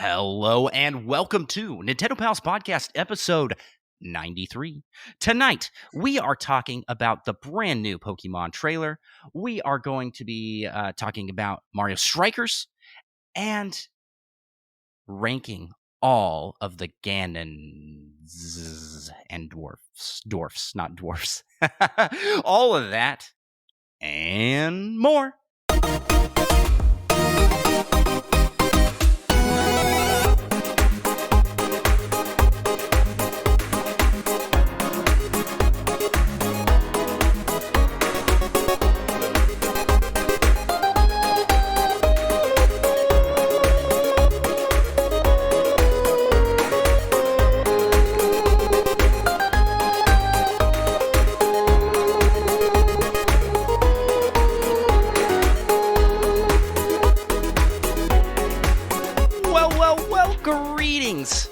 Hello and welcome to Nintendo Pals Podcast episode 93. Tonight, we are talking about the brand new Pokemon trailer. We are going to be talking about Mario Strikers and ranking all of the Ganons and dwarfs, not dwarfs. All of that and more.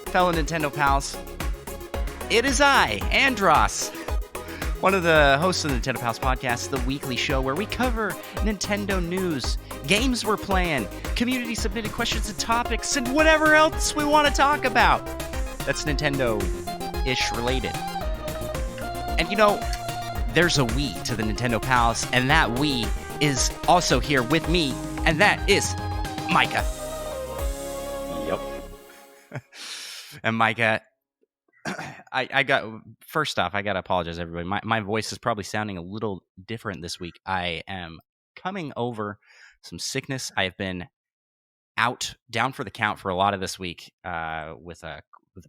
Fellow Nintendo pals, it is I, Andros, one of the hosts of the Nintendo Pals Podcast, the weekly show where we cover Nintendo news, games we're playing, community-submitted questions and topics, and whatever else we want to talk about that's Nintendo-ish related. And you know, there's a we to the Nintendo Pals, and that we is also here with me, and that is Micah. Yep. And Micah, I got to apologize, everybody. My voice is probably sounding a little different this week. I am coming over some sickness. I have been down for the count for a lot of this week with a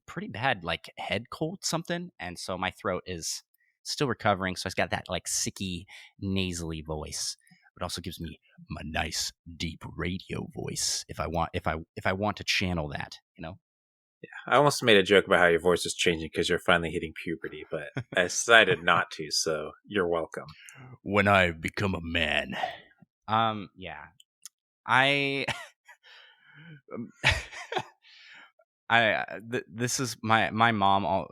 pretty bad head cold something, and so my throat is still recovering. So I've got that sicky, nasally voice. It also gives me my nice deep radio voice if I want to channel that, you know. Yeah, I almost made a joke about how your voice is changing because you're finally hitting puberty, but I decided not to, so you're welcome. When I become a man. Yeah. This is my mom,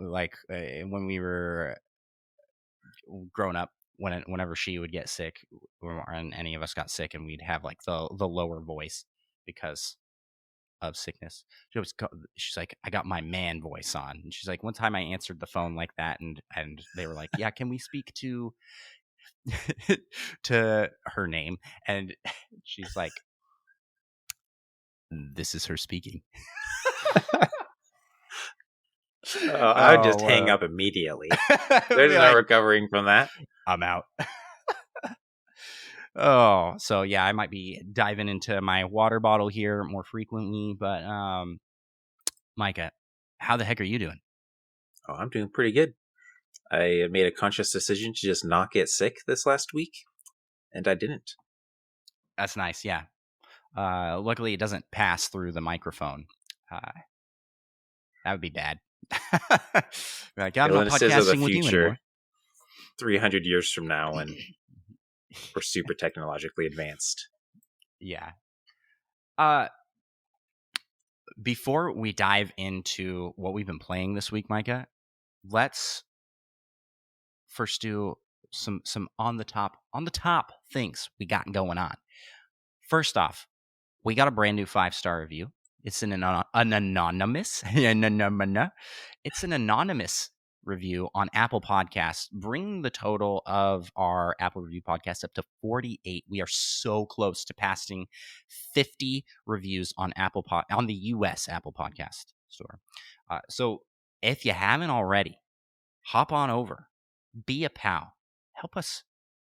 when we were growing up, whenever she would get sick, and any of us got sick, and we'd have the lower voice because of sickness. She's like, I got my man voice on. And she's like, one time I answered the phone like that, and they were like, yeah, can we speak to her name? And she's like, this is her speaking. I would just hang up immediately. There's no recovering from that. I'm out. Oh, so yeah, I might be diving into my water bottle here more frequently, but Micah, how the heck are you doing? Oh, I'm doing pretty good. I made a conscious decision to just not get sick this last week, and I didn't. That's nice, yeah. Luckily, it doesn't pass through the microphone. That would be bad. I'm not podcasting with you anymore. 300 years from now, and we're super technologically advanced. Yeah. Before we dive into what we've been playing this week, Micah, let's first do some on the top things we got going on. First off, we got a brand new 5-star review. It's an anonymous. It's an anonymous review on Apple Podcasts, bringing the total of our Apple review podcast up to 48. We are so close to passing 50 reviews on on the US Apple Podcast Store. So if you haven't already, hop on over, be a pal, help us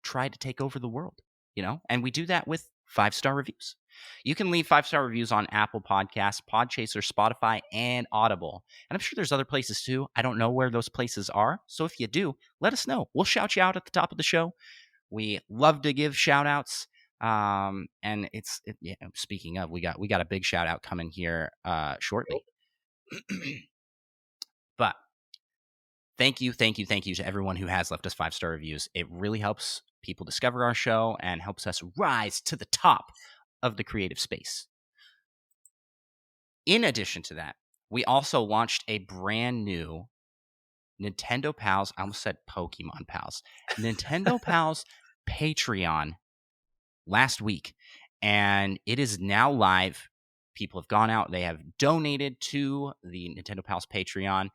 try to take over the world, you know? And we do that with 5-star reviews. You can leave 5-star reviews on Apple Podcasts, Podchaser, Spotify, and Audible. And I'm sure there's other places too. I don't know where those places are. So if you do, let us know. We'll shout you out at the top of the show. We love to give shout outs. And speaking of, we got a big shout out coming here shortly. But thank you to everyone who has left us 5-star reviews. It really helps people discover our show and helps us rise to the top of the creative space. In addition to that, we also launched a brand new Nintendo Pals, I almost said Pokemon Pals, Nintendo Pals Patreon last week, and it is now live. people have gone out, they have donated to the Nintendo Pals Patreon,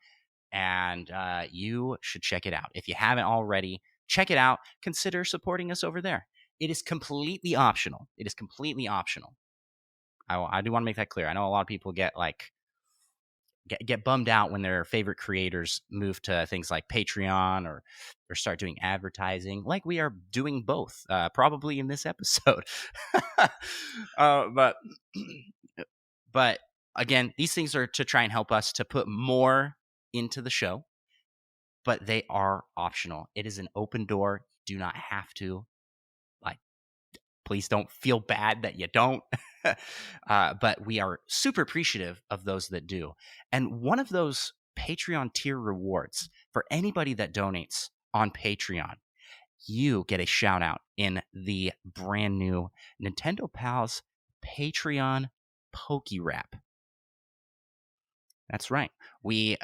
and you should check it out. If you haven't already, check it out. Consider supporting us over there. It is completely optional. It is completely optional. I do want to make that clear. I know a lot of people get bummed out when their favorite creators move to things like Patreon or start doing advertising, like we are doing both, probably in this episode. But again, these things are to try and help us to put more into the show, but they are optional. It is an open door. You do not have to. Please don't feel bad that you don't. But we are super appreciative of those that do. And one of those Patreon tier rewards for anybody that donates on Patreon, you get a shout out in the brand new Nintendo Pals Patreon Pokérap. That's right. We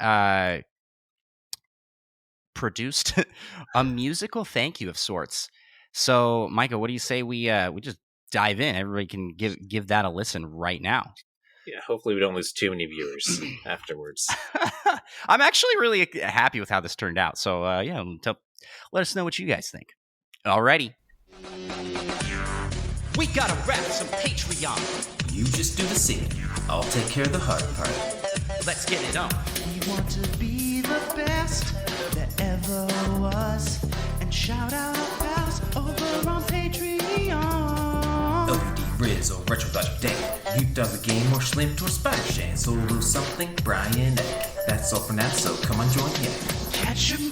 produced a musical thank you of sorts. So, Micah, what do you say we just dive in? Everybody can give that a listen right now. Yeah, hopefully we don't lose too many viewers afterwards. I'm actually really happy with how this turned out. So, let us know what you guys think. Alrighty. We gotta rap some Patreon. You just do the singing. I'll take care of the hard part. Let's get it on. We want to be the best there ever was. And shout out our pals over on Patreon. OD, Riz, or Retro Dodge Day. You does a game or Slim or Spider Shan. Solo something, Brian Eck. That's all for now, so come on, join me. Catch 'em,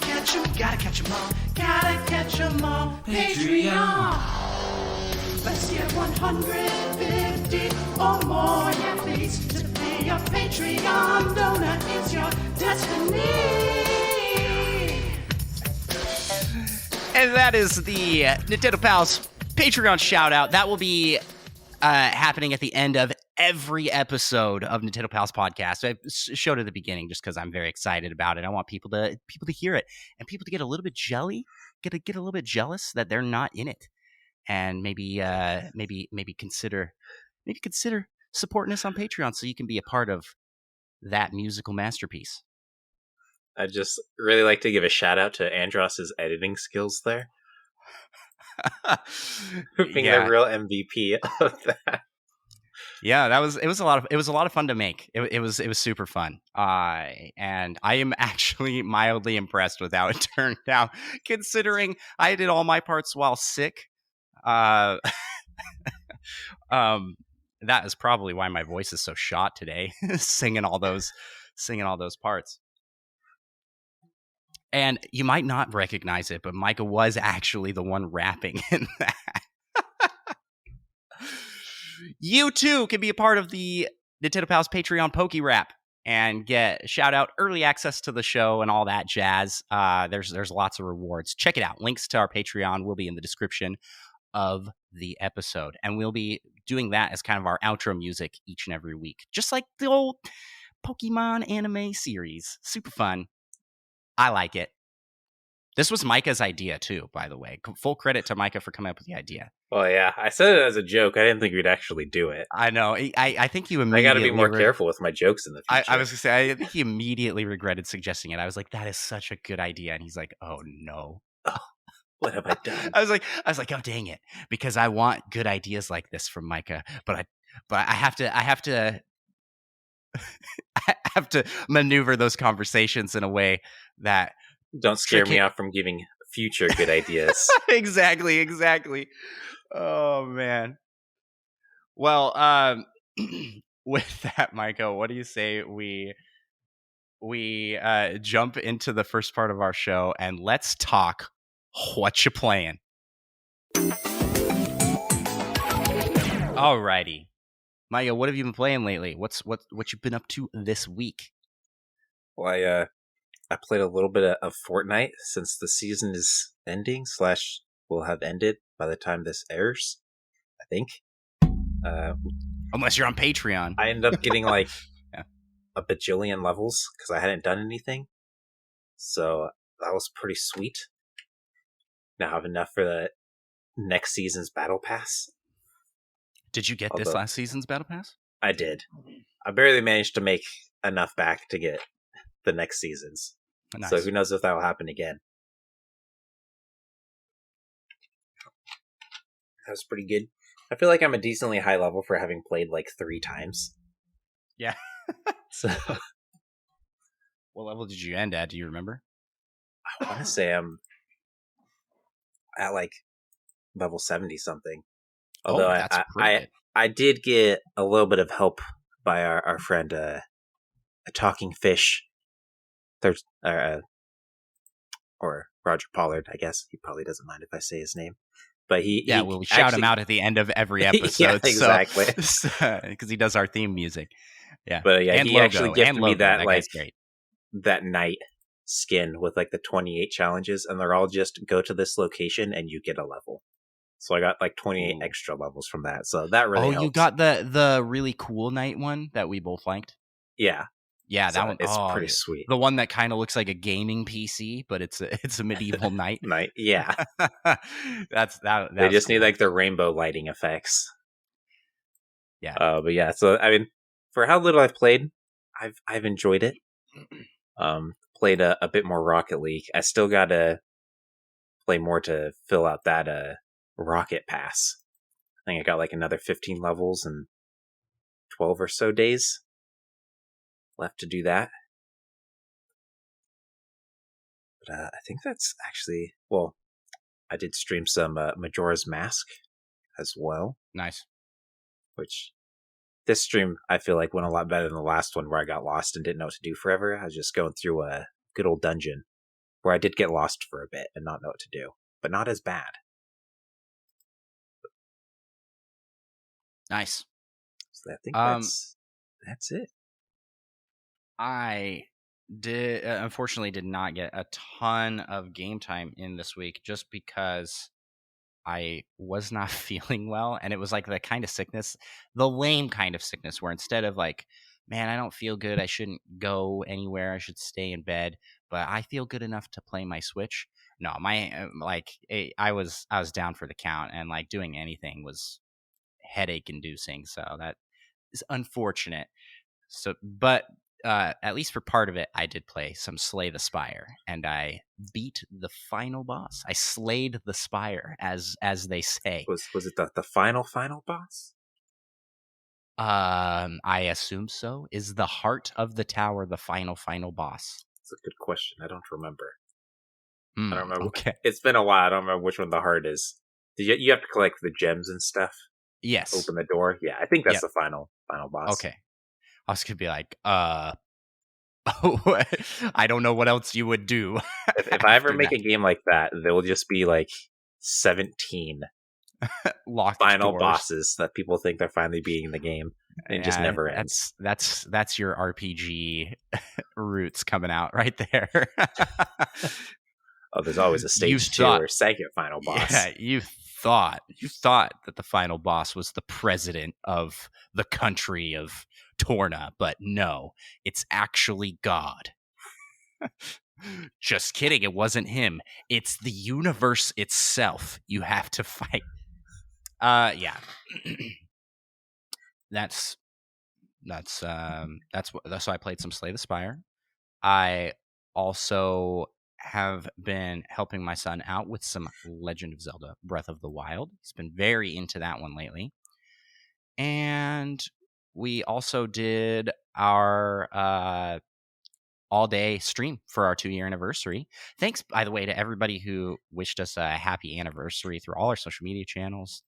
gotta catch 'em all. Gotta catch 'em all. Patreon. Let's get 150 or more, yeah, please. To be a Patreon donor is your destiny. And that is the Nintendo Pals Patreon shout out. That will be happening at the end of every episode of Nintendo Pals podcast. I showed it at the beginning just because I'm very excited about it. I want people to hear it and people to get a little bit get a little bit jealous that they're not in it, and maybe consider supporting us on Patreon so you can be a part of that musical masterpiece. I'd just really like to give a shout out to Andros' editing skills there. Being the real MVP of that. Yeah, it was a lot of fun to make. It was super fun. And I am actually mildly impressed with how it turned out, considering I did all my parts while sick. That is probably why my voice is so shot today, singing all those parts. And you might not recognize it, but Micah was actually the one rapping in that. You too can be a part of the Nintendo Pals Patreon Pokérap and get shout out, early access to the show, and all that jazz. There's lots of rewards. Check it out. Links to our Patreon will be in the description of the episode, and we'll be doing that as kind of our outro music each and every week, just like the old Pokemon anime series. Super fun. I like it. This was Micah's idea too, by the way. Full credit to Micah for coming up with the idea. Well, yeah, I said it as a joke. I didn't think we'd actually do it. I know. I think you immediately... I got to be more careful with my jokes in the future. I was going to say, I think he immediately regretted suggesting it. I was like, that is such a good idea. And he's like, oh, no. Oh, what have I done? I was like, oh, dang it. Because I want good ideas like this from Micah. But I have to... I have to maneuver those conversations in a way that... Don't scare me off from giving future good ideas. Exactly. Oh, man. Well, with that, Micah, what do you say we jump into the first part of our show and let's talk what you playing? Alrighty. Micah, what have you been playing lately? What you been up to this week? Well, I played a little bit of Fortnite since the season is ending / will have ended by the time this airs, I think. Unless you're on Patreon. I ended up getting like yeah. a bajillion levels because I hadn't done anything. So that was pretty sweet. Now I have enough for the next season's Battle Pass. Did you get this last season's Battle Pass? I did. I barely managed to make enough back to get the next seasons. Nice. So who knows if that will happen again. That was pretty good. I feel like I'm a decently high level for having played like 3 times. Yeah. So What level did you end at? Do you remember? I want to say I'm at like level 70 something. Although that's pretty good. I did get a little bit of help by our friend, a talking fish, or Roger Pollard, I guess. He probably doesn't mind if I say his name. But we shout him out at the end of every episode. Yeah, exactly. Because he does our theme music. Yeah. But yeah, and he logo, actually gifted me that like great. that knight skin with like the 28 challenges, and they're all just go to this location and you get a level. So I got like 28 extra levels from that. So that really helps. You got the really cool knight one that we both liked? Yeah. Yeah, that one. It's pretty sweet. The one that kind of looks like a gaming PC, but it's a medieval knight. Knight, yeah. They just need like the rainbow lighting effects. Yeah. But yeah, so I mean, for how little I've played, I've enjoyed it. Played a bit more Rocket League. I still gotta play more to fill out that Rocket Pass. I think I got like another 15 levels and 12 or so days left to do that. But I think that's actually, well, I did stream some Majora's Mask as well. Nice. Which this stream I feel like went a lot better than the last one where I got lost and didn't know what to do forever. I was just going through a good old dungeon where I did get lost for a bit and not know what to do, but not as bad. Nice. So I think that's it. I did unfortunately did not get a ton of game time in this week just because I was not feeling well, and it was like the kind of sickness, the lame kind of sickness where instead of like, man, I don't feel good, I shouldn't go anywhere, I should stay in bed, but I feel good enough to play my Switch. No, I was down for the count, and like doing anything was headache inducing, so that is unfortunate. So, but at least for part of it, I did play some Slay the Spire, and I beat the final boss. I slayed the Spire, as they say. Was it the final boss? I assume so. Is the heart of the tower the final boss? That's a good question. I don't remember. I don't remember. Okay. It's been a while. I don't remember which one the heart is. You have to collect the gems and stuff. Yes. Open the door. Yeah, I think that's the final boss. Okay. I was gonna be like, I don't know what else you would do. If I ever make a game like that, there will just be like 17 locked final doors. bosses that people think they're finally beating the game. And it just never ends. That's your RPG roots coming out right there. Oh, there's always a stage 2 or second final boss. Yeah, you thought that the final boss was the president of the country of Torna, but no, it's actually God. Just kidding, it wasn't him. It's the universe itself you have to fight. Yeah. that's so I played some Slay the Spire. I also have been helping my son out with some Legend of Zelda Breath of the Wild. He's been very into that one lately. And we also did our all-day stream for our 2-year anniversary. Thanks, by the way, to everybody who wished us a happy anniversary through all our social media channels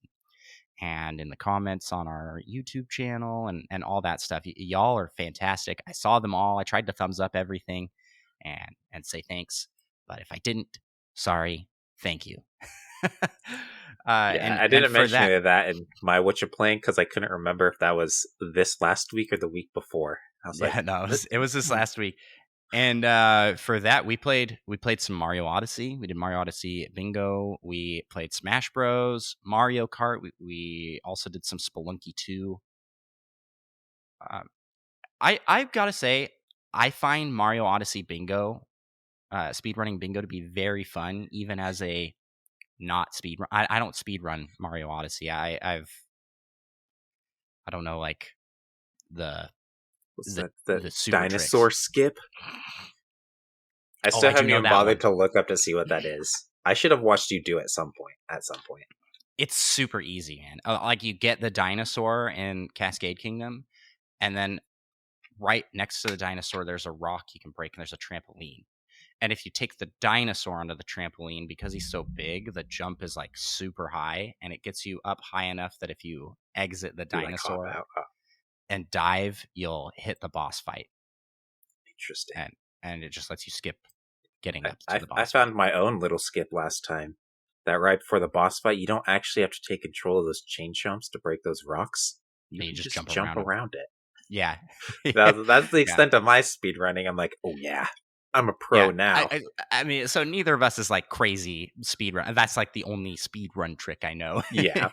and in the comments on our YouTube channel and all that stuff. Y'all are fantastic. I saw them all. I tried to thumbs up everything and say thanks. But if I didn't, sorry, thank you. I didn't mention any of that in my What You Playing because I couldn't remember if that was this last week or the week before. I was it was this last week. And for that, we played some Mario Odyssey. We did Mario Odyssey Bingo. We played Smash Bros, Mario Kart. We also did some Spelunky 2. I've got to say, I find Mario Odyssey Bingo, speedrunning Bingo, to be very fun, even as a not speedrun. I don't speedrun Mario Odyssey. I don't know, like the What's the, that? The the super Dinosaur tricks. Skip? I Oh, still I do haven't know even that bothered one. to look up to see what that is. I should have watched you do it at some point. It's super easy, man. Like you get the dinosaur in Cascade Kingdom, and then right next to the dinosaur, there's a rock you can break, and there's a trampoline. And if you take the dinosaur onto the trampoline, because he's so big, the jump is like super high, and it gets you up high enough that if you exit the You like hop dinosaur out. Oh, and dive, you'll hit the boss fight, interesting. and it just lets you skip getting up to I the boss. I found my own little skip last time. That right before the boss fight, you don't actually have to take control of those chain jumps to break those rocks. You And can you just jump jump around it. Yeah, That's the Yeah. extent of my speed running. I'm like, oh yeah, I'm a pro now. I mean, so neither of us is like crazy speed run. That's like the only speed run trick I know. Yeah.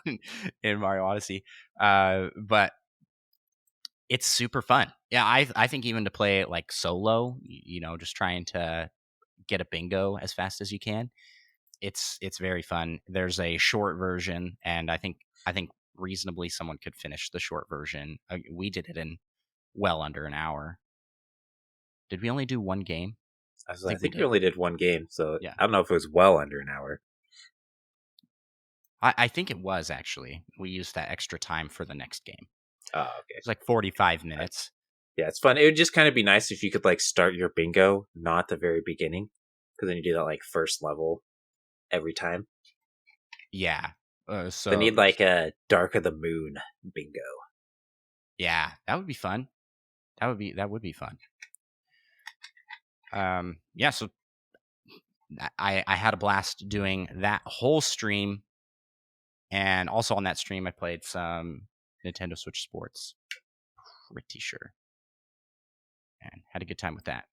in Mario Odyssey, but it's super fun. Yeah, I think even to play it like solo, just trying to get a bingo as fast as you can. It's very fun. There's a short version, and I think reasonably someone could finish the short version. We did it in well under an hour. Did we only do one game? I think we only did one game, so Yeah. I don't know if it was well under an hour. I think it was actually. We used that extra time for the next game. Oh, okay. It's like 45 minutes. Yeah, it's fun. It would just kind of be nice if you could like start your bingo not at the very beginning, because then you do that like first level every time. Yeah. So They need like a Dark of the Moon bingo. Yeah, that would be fun. That would be fun. Yeah, so I had a blast doing that whole stream, and also on that stream I played some Nintendo Switch Sports. Pretty sure, and had a good time with that.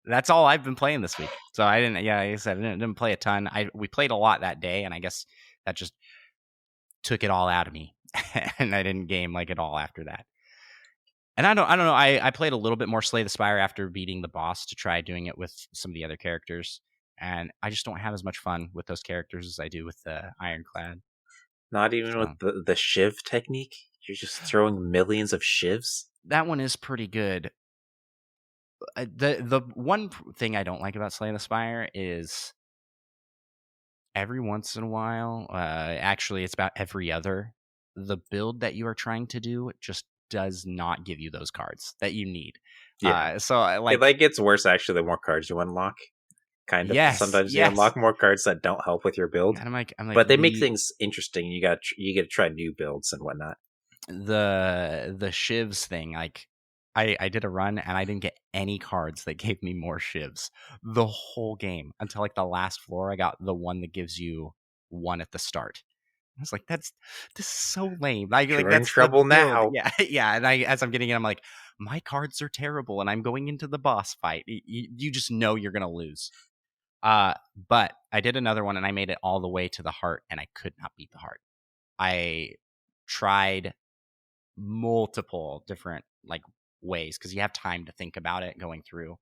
That's all I've been playing this week. So I didn't. Yeah, like I said, I didn't play a ton. We played a lot that day, and I guess that just took it all out of me, and I didn't game like at all after that. And I don't know. I played a little bit more Slay the Spire after beating the boss to try doing it with some of the other characters, and I just don't have as much fun with those characters as I do with the Ironclad. Not even with the shiv technique. You're just throwing millions of shivs. That one is pretty good. The one thing I don't like about Slay the Spire is every once in a while, actually it's about every other, the build that you are trying to do just does not give you those cards that you need. Yeah. So like it gets worse actually the more cards you unlock. Kind of. Yes, Sometimes you unlock more cards that don't help with your build. And I'm like, but they make things interesting. You get to try new builds and whatnot. The shivs thing, like I did a run and I didn't get any cards that gave me more shivs the whole game until like the last floor. I got the one that gives you one at the start. I was like, this is so lame. You're in trouble now. Yeah. And as I'm getting in, I'm like, my cards are terrible, and I'm going into the boss fight. You just know you're gonna lose. But I did another one, and I made it all the way to the heart, and I could not beat the heart. I tried multiple different like ways because you have time to think about it going through,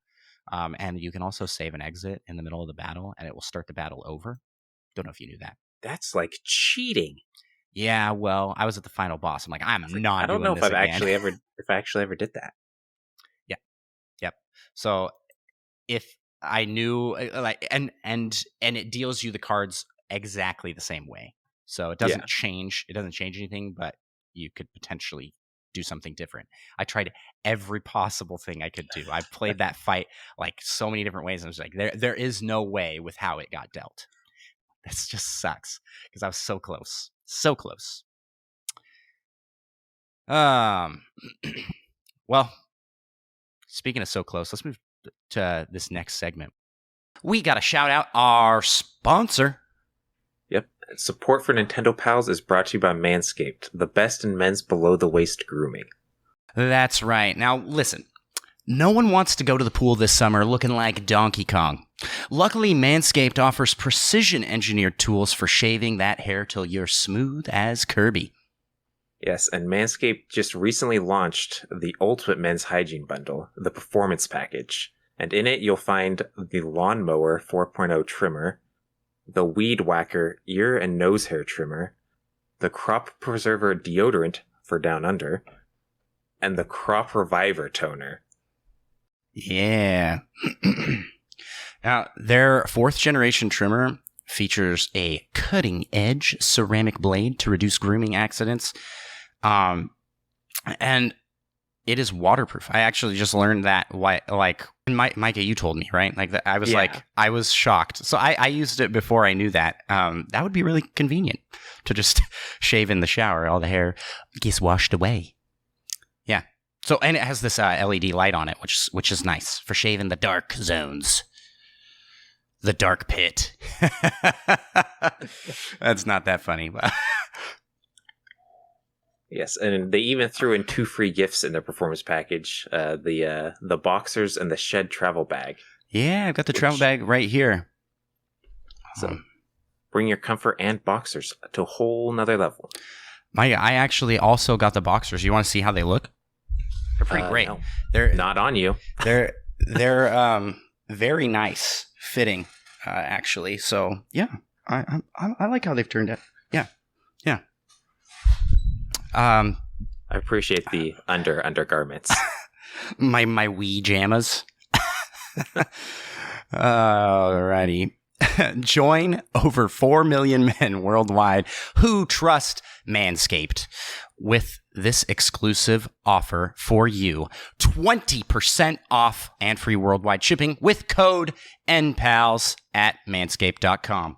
and you can also save and exit in the middle of the battle, and it will start the battle over. Don't know if you knew that. That's like cheating. Yeah, well, I was at the final boss. I'm like, I don't know if I actually ever did that. Yeah, yep. So if I knew like and it deals you the cards exactly the same way, so it doesn't change. It doesn't change anything, but you could potentially do something different. I tried every possible thing I could do. I played that fight like so many different ways. I was like, there is no way with how it got dealt. This just sucks because I was so close. So close. Well, speaking of so close, let's move to this next segment. We got to shout out our sponsor. Yep. Support for Nintendo Pals is brought to you by Manscaped, the best in men's below-the-waist grooming. That's right. Now, listen. No one wants to go to the pool this summer looking like Donkey Kong. Luckily, Manscaped offers precision-engineered tools for shaving that hair till you're smooth as Kirby. Yes, and Manscaped just recently launched the Ultimate Men's Hygiene Bundle, the Performance Package. And in it, you'll find the Lawnmower 4.0 trimmer, the Weed Whacker ear and nose hair trimmer, the Crop Preserver deodorant for Down Under, and the Crop Reviver toner. Yeah. Now, their 4th generation trimmer features a cutting-edge ceramic blade to reduce grooming accidents. And it is waterproof. I actually just learned that, Micah, you told me, right? I was I was shocked. So I used it before I knew that. That would be really convenient to just shave in the shower. All the hair gets washed away. Yeah. So, and it has this LED light on it, which is nice for shaving the dark zones. The dark pit. That's not that funny. But Yes, and they even threw in 2 free gifts in their performance package: the boxers and the shed travel bag. Yeah, I've got the travel bag right here. So bring your comfort and boxers to a whole nother level. I actually also got the boxers. You want to see how they look? They're pretty great. No, They're not on you. They're very nice fitting, actually. So yeah, I like how they've turned out. Yeah. I appreciate the undergarments. my wee jammas. Alrighty. Join over 4 million men worldwide who trust Manscaped with this exclusive offer for you. 20% off and free worldwide shipping with code NPALS at manscaped.com.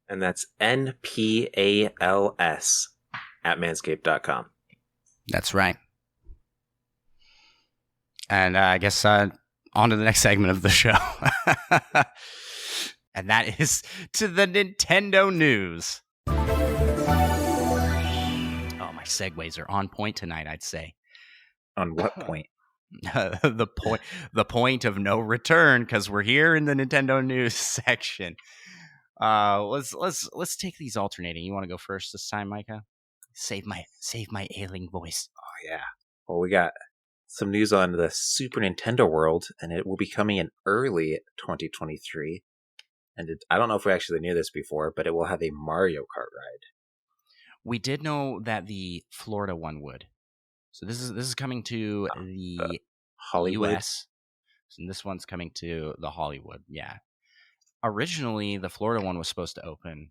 And that's NPALS at manscaped.com. That's right. And I guess on to the next segment of the show. And that is to the Nintendo news. Oh, my segues are on point tonight, I'd say. On what point? the point of no return, because we're here in the Nintendo news section. Let's take these alternating. You want to go first this time, Micah? Save my ailing voice. Oh yeah. Well, we got some news on the Super Nintendo world, and it will be coming in early 2023. And I don't know if we actually knew this before, but it will have a Mario Kart ride. We did know that the Florida one would. So this is coming to the Hollywood. US. And this one's coming to the Hollywood. Yeah. Originally, the Florida one was supposed to open,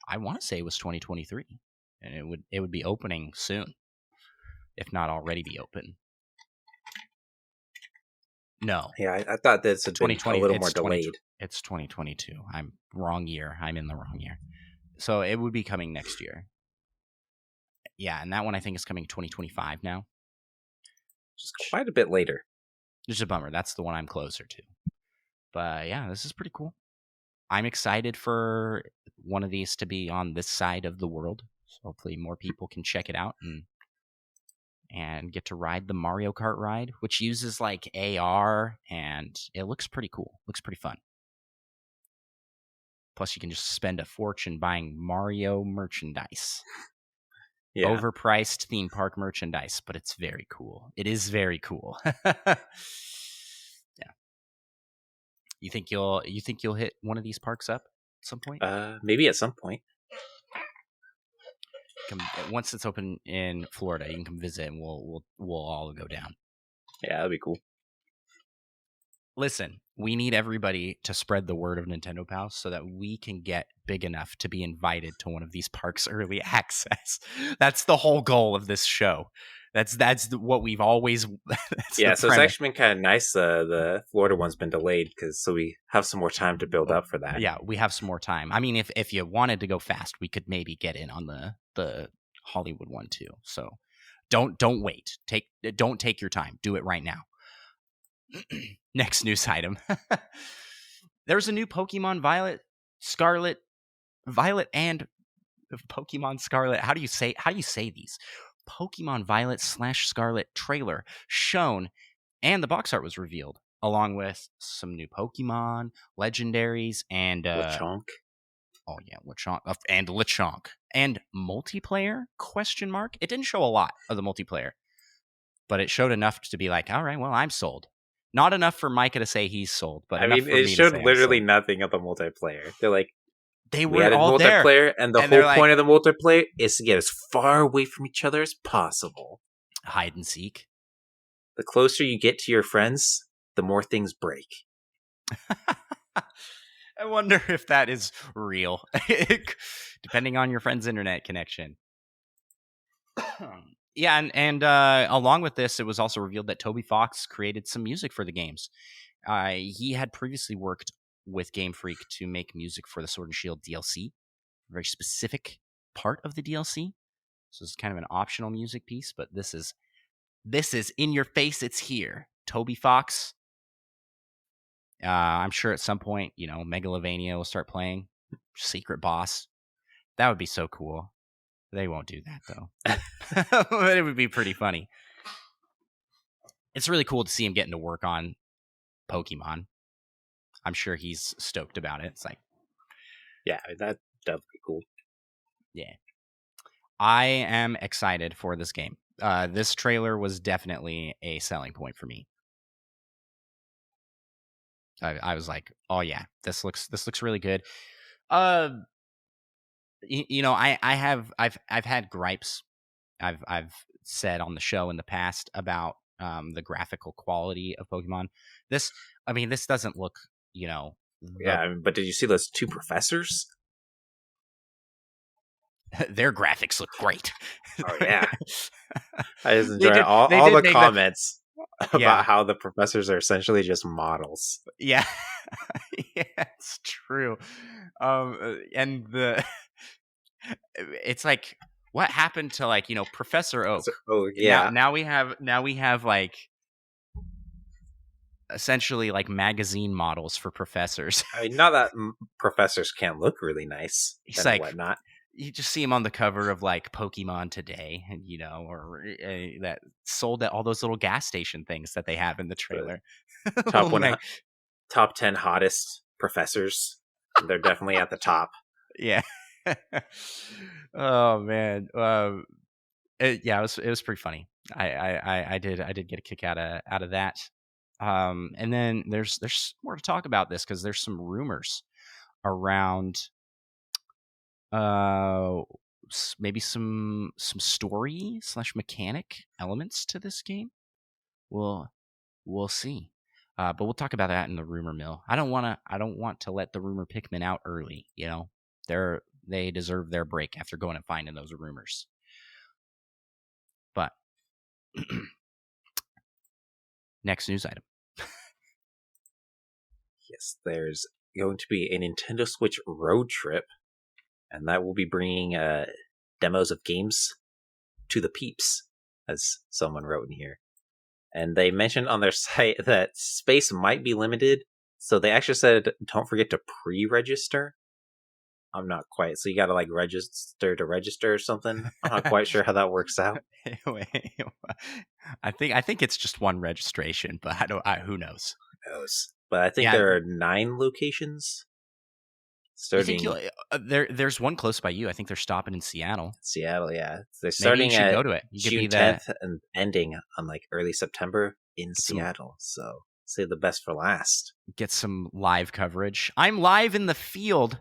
I want to say it was 2023. And it would be opening soon, if not already be open. No. Yeah, I thought this had been a little more delayed. It's 2022. I'm wrong year. I'm in the wrong year. So it would be coming next year. Yeah, and that one I think is coming 2025 now. Just quite a bit later. Which is a bummer. That's the one I'm closer to. But yeah, this is pretty cool. I'm excited for one of these to be on this side of the world. So hopefully more people can check it out and get to ride the Mario Kart ride, which uses like AR, and it looks pretty cool. Looks pretty fun. Plus, you can just spend a fortune buying Mario merchandise. Yeah. Overpriced theme park merchandise, but it's very cool. It is very cool. Yeah. You think you'll hit one of these parks up at some point? Maybe at some point. Once it's open in Florida, you can come visit, and we'll all go down. Yeah, that'd be cool. Listen, we need everybody to spread the word of Nintendo Pals so that we can get big enough to be invited to one of these parks early access. That's the whole goal of this show. That's what we've always. Yeah, so it's actually been kind of nice. The Florida one's been delayed so we have some more time to build up for that. Yeah, we have some more time. I mean, if you wanted to go fast, we could maybe get in on the Hollywood one too. So don't wait. Don't take your time. Do it right now. Next news item. There's a new Pokemon Violet and Pokemon Scarlet. How do you say these? Pokemon Violet / Scarlet trailer shown, and the box art was revealed, along with some new Pokemon, legendaries, and Lechonk. Oh yeah, Lechonk and Lechonk and multiplayer ? It didn't show a lot of the multiplayer, but it showed enough to be like, all right, well, I'm sold. Not enough for Micah to say he's sold, but I enough mean, for it me showed to say literally I'm sold. nothing of the multiplayer. They're like, They we were added all there. multiplayer, and the And they're whole like- point of the multiplayer is to get as far away from each other as possible. Hide and seek. The closer you get to your friends, the more things break. I wonder if that is real, depending on your friend's internet connection. Yeah, and along with this, it was also revealed that Toby Fox created some music for the games. He had previously worked with Game Freak to make music for the Sword and Shield DLC, a very specific part of the DLC. So it's kind of an optional music piece, but this is in your face. It's here, Toby Fox. I'm sure at some point, Megalovania will start playing Secret Boss. That would be so cool. They won't do that though. But it would be pretty funny. It's really cool to see him getting to work on Pokemon. I'm sure he's stoked about it. It's like, yeah, that would be cool. Yeah. I am excited for this game. This trailer was definitely a selling point for me. I was like, oh yeah, this looks really good. I've had gripes. I've said on the show in the past about the graphical quality of Pokemon. This doesn't look, Yeah, but did you see those two professors? Their graphics look great. Oh yeah, I just enjoy did- all they did the make comments about Yeah. how the professors are essentially just models. Yeah, yeah, it's true. And it's like, what happened to Professor Oak? Oh yeah, Now we have like essentially like magazine models for professors. I mean, not that professors can't look really nice He's and like- whatnot. You just see him on the cover of like Pokemon Today, and or that sold at all those little gas station things that they have in the trailer. Top Little mag- top 10 hottest professors. They're definitely at the top. Yeah. Oh man. It was pretty funny. I did get a kick out of that. And then there's more to talk about this because there's some rumors around maybe some story / mechanic elements to this game. We'll see. But we'll talk about that in the rumor mill. I don't want to let the rumor Pikmin out early. They deserve their break after going and finding those rumors. But next news item. Yes, there's going to be a Nintendo Switch road trip, and that will be bringing demos of games to the peeps, as someone wrote in here. And they mentioned on their site that space might be limited, so they actually said don't forget to pre-register. I'm not quite. So you got to like register to register or something. I'm not quite sure how that works out. I think it's just one registration, but who knows? Who knows? But I think Yeah. there are 9 locations. I think Starting there's one close by you. I think they're stopping in Seattle. Seattle, yeah. They're Maybe starting you should at go to it. You could be June the 10th and ending on like early September in some- Seattle. So save the best for last. get some live coverage. I'm live in the field.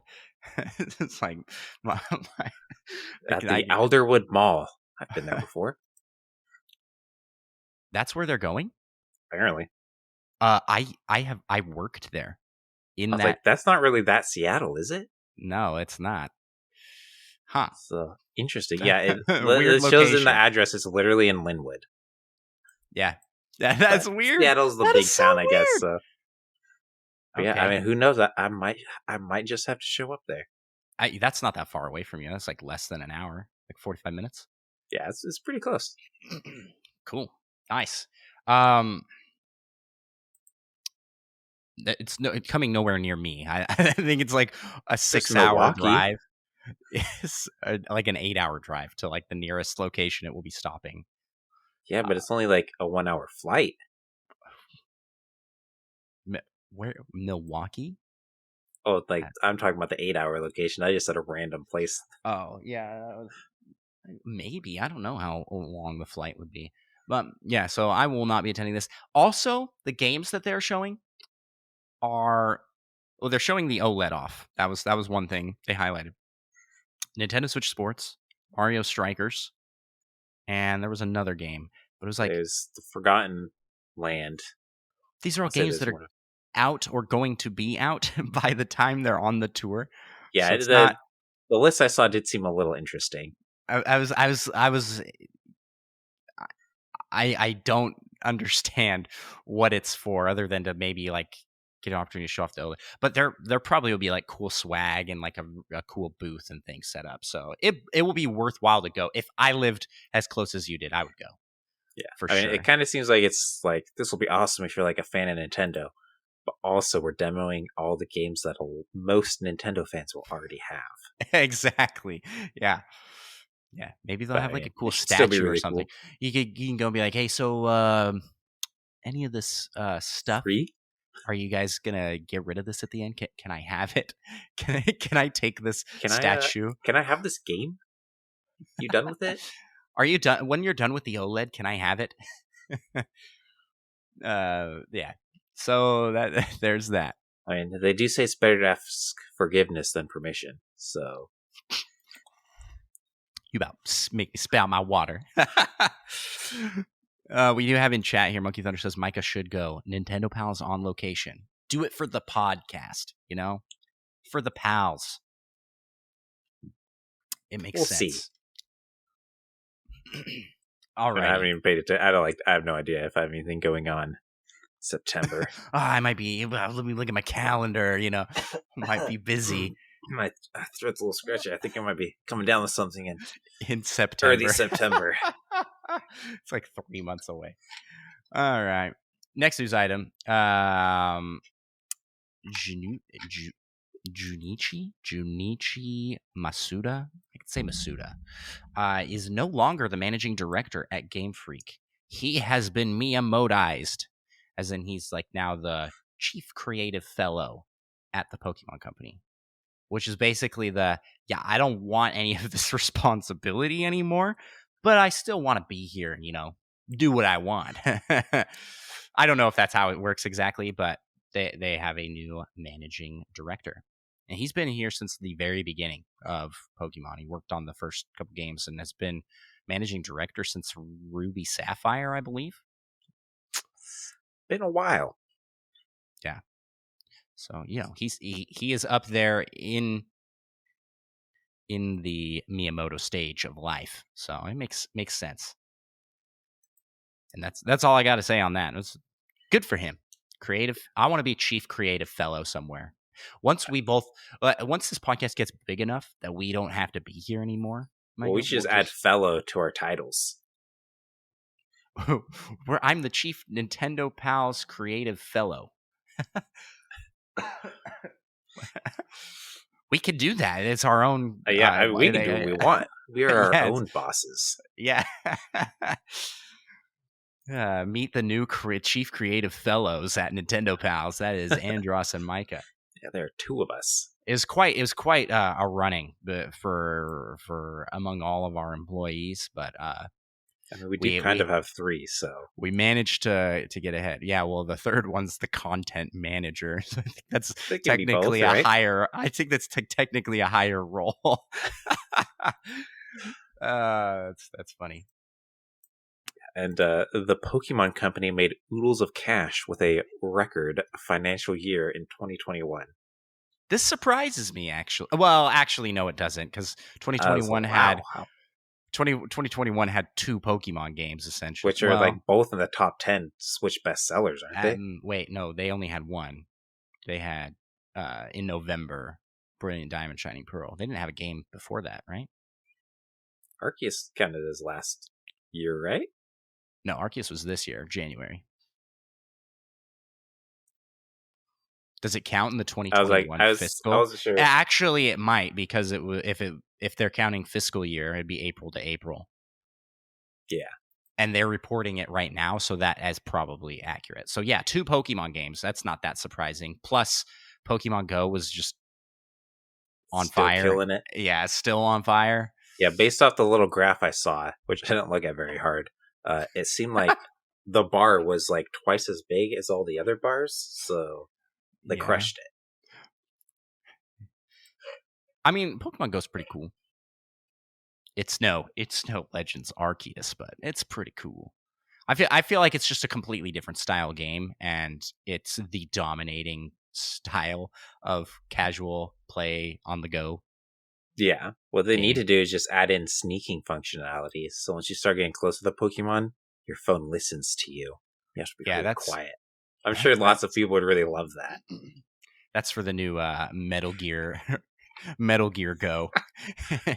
It's like At the Alderwood Mall. I've been there before, that's where they're going. apparently. I worked there. I was like, that's not really that Seattle, is it? No, it's not. Huh. So interesting. Yeah, it Weird shows in location. the address it's literally in Linwood. Yeah. That's But weird. Seattle's the That big is so town, I guess. weird. So but yeah, I Okay. mean, who knows? I might just have to show up there. That's not that far away from you. That's like less than an hour, like 45 minutes. Yeah, it's pretty close. Cool. Nice. It's coming nowhere near me. I think it's like a 6-hour Milwaukee? drive. It's like an 8-hour drive to like the nearest location it will be stopping. Yeah, but it's only like a 1-hour flight. Where? Milwaukee? Oh, like I'm talking about the 8-hour location. I just said a random place. Oh, yeah. Maybe. I don't know how long the flight would be. But yeah, so I will not be attending this. Also, the games that they're showing are they're showing the OLED off. That was one thing they highlighted. Nintendo Switch Sports, Mario Strikers, and there was another game. But it was like There's the Forgotten Land. these are all games that are out or going to be out by the time they're on the tour. Yeah, So it's not. The list I saw did seem a little interesting. I don't understand what it's for, other than to maybe like get an opportunity to show off the OLED. But there probably will be like cool swag and like a cool booth and things set up. So it will be worthwhile to go. If I lived as close as you did, I would go. Yeah, for I sure. mean, it kind of seems like it's like this will be awesome if you're like a fan of Nintendo. But also, we're demoing all the games that most Nintendo fans will already have. Exactly. Yeah. Yeah. Maybe they'll have like a cool statue or something. Cool. You can go and be like, hey, so any of this stuff? Free? Are you guys gonna get rid of this at the end? Can I have it? Can I take this statue? Can I have this game? You done with it? Are you done? When you're done with the OLED, can I have it? Yeah. So that there's that. I mean, they do say it's better to ask forgiveness than permission. So you about make me spit out my water. We do have in chat here. Monkey Thunder says Micah should go. Nintendo Pals on location. Do it for the podcast. You know, for the pals. It makes sense. See. All right. I haven't even paid attention. I have no idea if I have anything going on September. I might be. Let me look at my calendar. You know, might be busy. My throat's a little scratchy. I think I might be coming down with something in September. Early September. It's like 3 months away. All right. Next news item. Junichi Masuda. I could say Masuda. Is no longer the managing director at Game Freak. He has been Miyamotoized, as in he's like now the chief creative fellow at the Pokemon Company, which is basically I don't want any of this responsibility anymore, but I still want to be here and, you know, do what I want. I don't know if that's how it works exactly, but they have a new managing director. And he's been here since the very beginning of Pokemon. He worked on the first couple games and has been managing director since Ruby Sapphire, I believe. Been a while. Yeah. So, you know, he is up there in the Miyamoto stage of life. So it makes sense. And that's all I got to say on that. It's good for him. Creative. I want to be chief creative fellow somewhere. Once this podcast gets big enough that we don't have to be here anymore. Well, we should just add fellow to our titles. Where I'm the chief Nintendo Pals creative fellow. We could do that. It's our own. We can do what we want. We are our own bosses. Yeah. Meet the new chief creative fellows at Nintendo Pals. That is Andros and Micah. Yeah, there are two of us. It was quite a running for among all of our employees, but I mean, we kind of have three, so we managed to get ahead. Yeah, well, the third one's the content manager. So I think that's technically both, right? higher. I think that's technically a higher role. That's funny. And the Pokemon Company made oodles of cash with a record financial year in 2021. This surprises me, actually. Well, actually, no, it doesn't, because 2021 2021 had two Pokemon games, essentially. Which are like both in the top 10 Switch bestsellers, aren't they? Wait, no, they only had one. They had, in November, Brilliant Diamond, Shining Pearl. They didn't have a game before that, right? Arceus counted as last year, right? No, Arceus was this year, January. Does it count in the 2021 fiscal? I wasn't sure. Actually, it might, because if they're counting fiscal year, it'd be April to April. Yeah. And they're reporting it right now, so that is probably accurate. So yeah, two Pokemon games. That's not that surprising. Plus, Pokemon Go was just on fire. Killing it. Yeah, it's still on fire. Yeah, based off the little graph I saw, which I didn't look at very hard, it seemed like the bar was like twice as big as all the other bars, so they crushed it. I mean, Pokemon Go's pretty cool. It's no Legends Arceus, but it's pretty cool. I feel like it's just a completely different style game, and it's the dominating style of casual play on the go. Yeah, what they need to do is just add in sneaking functionality. So once you start getting close to the Pokemon, your phone listens to you. You have to be really quiet. I'm sure lots of people would really love that. That's for the new Metal Gear Go.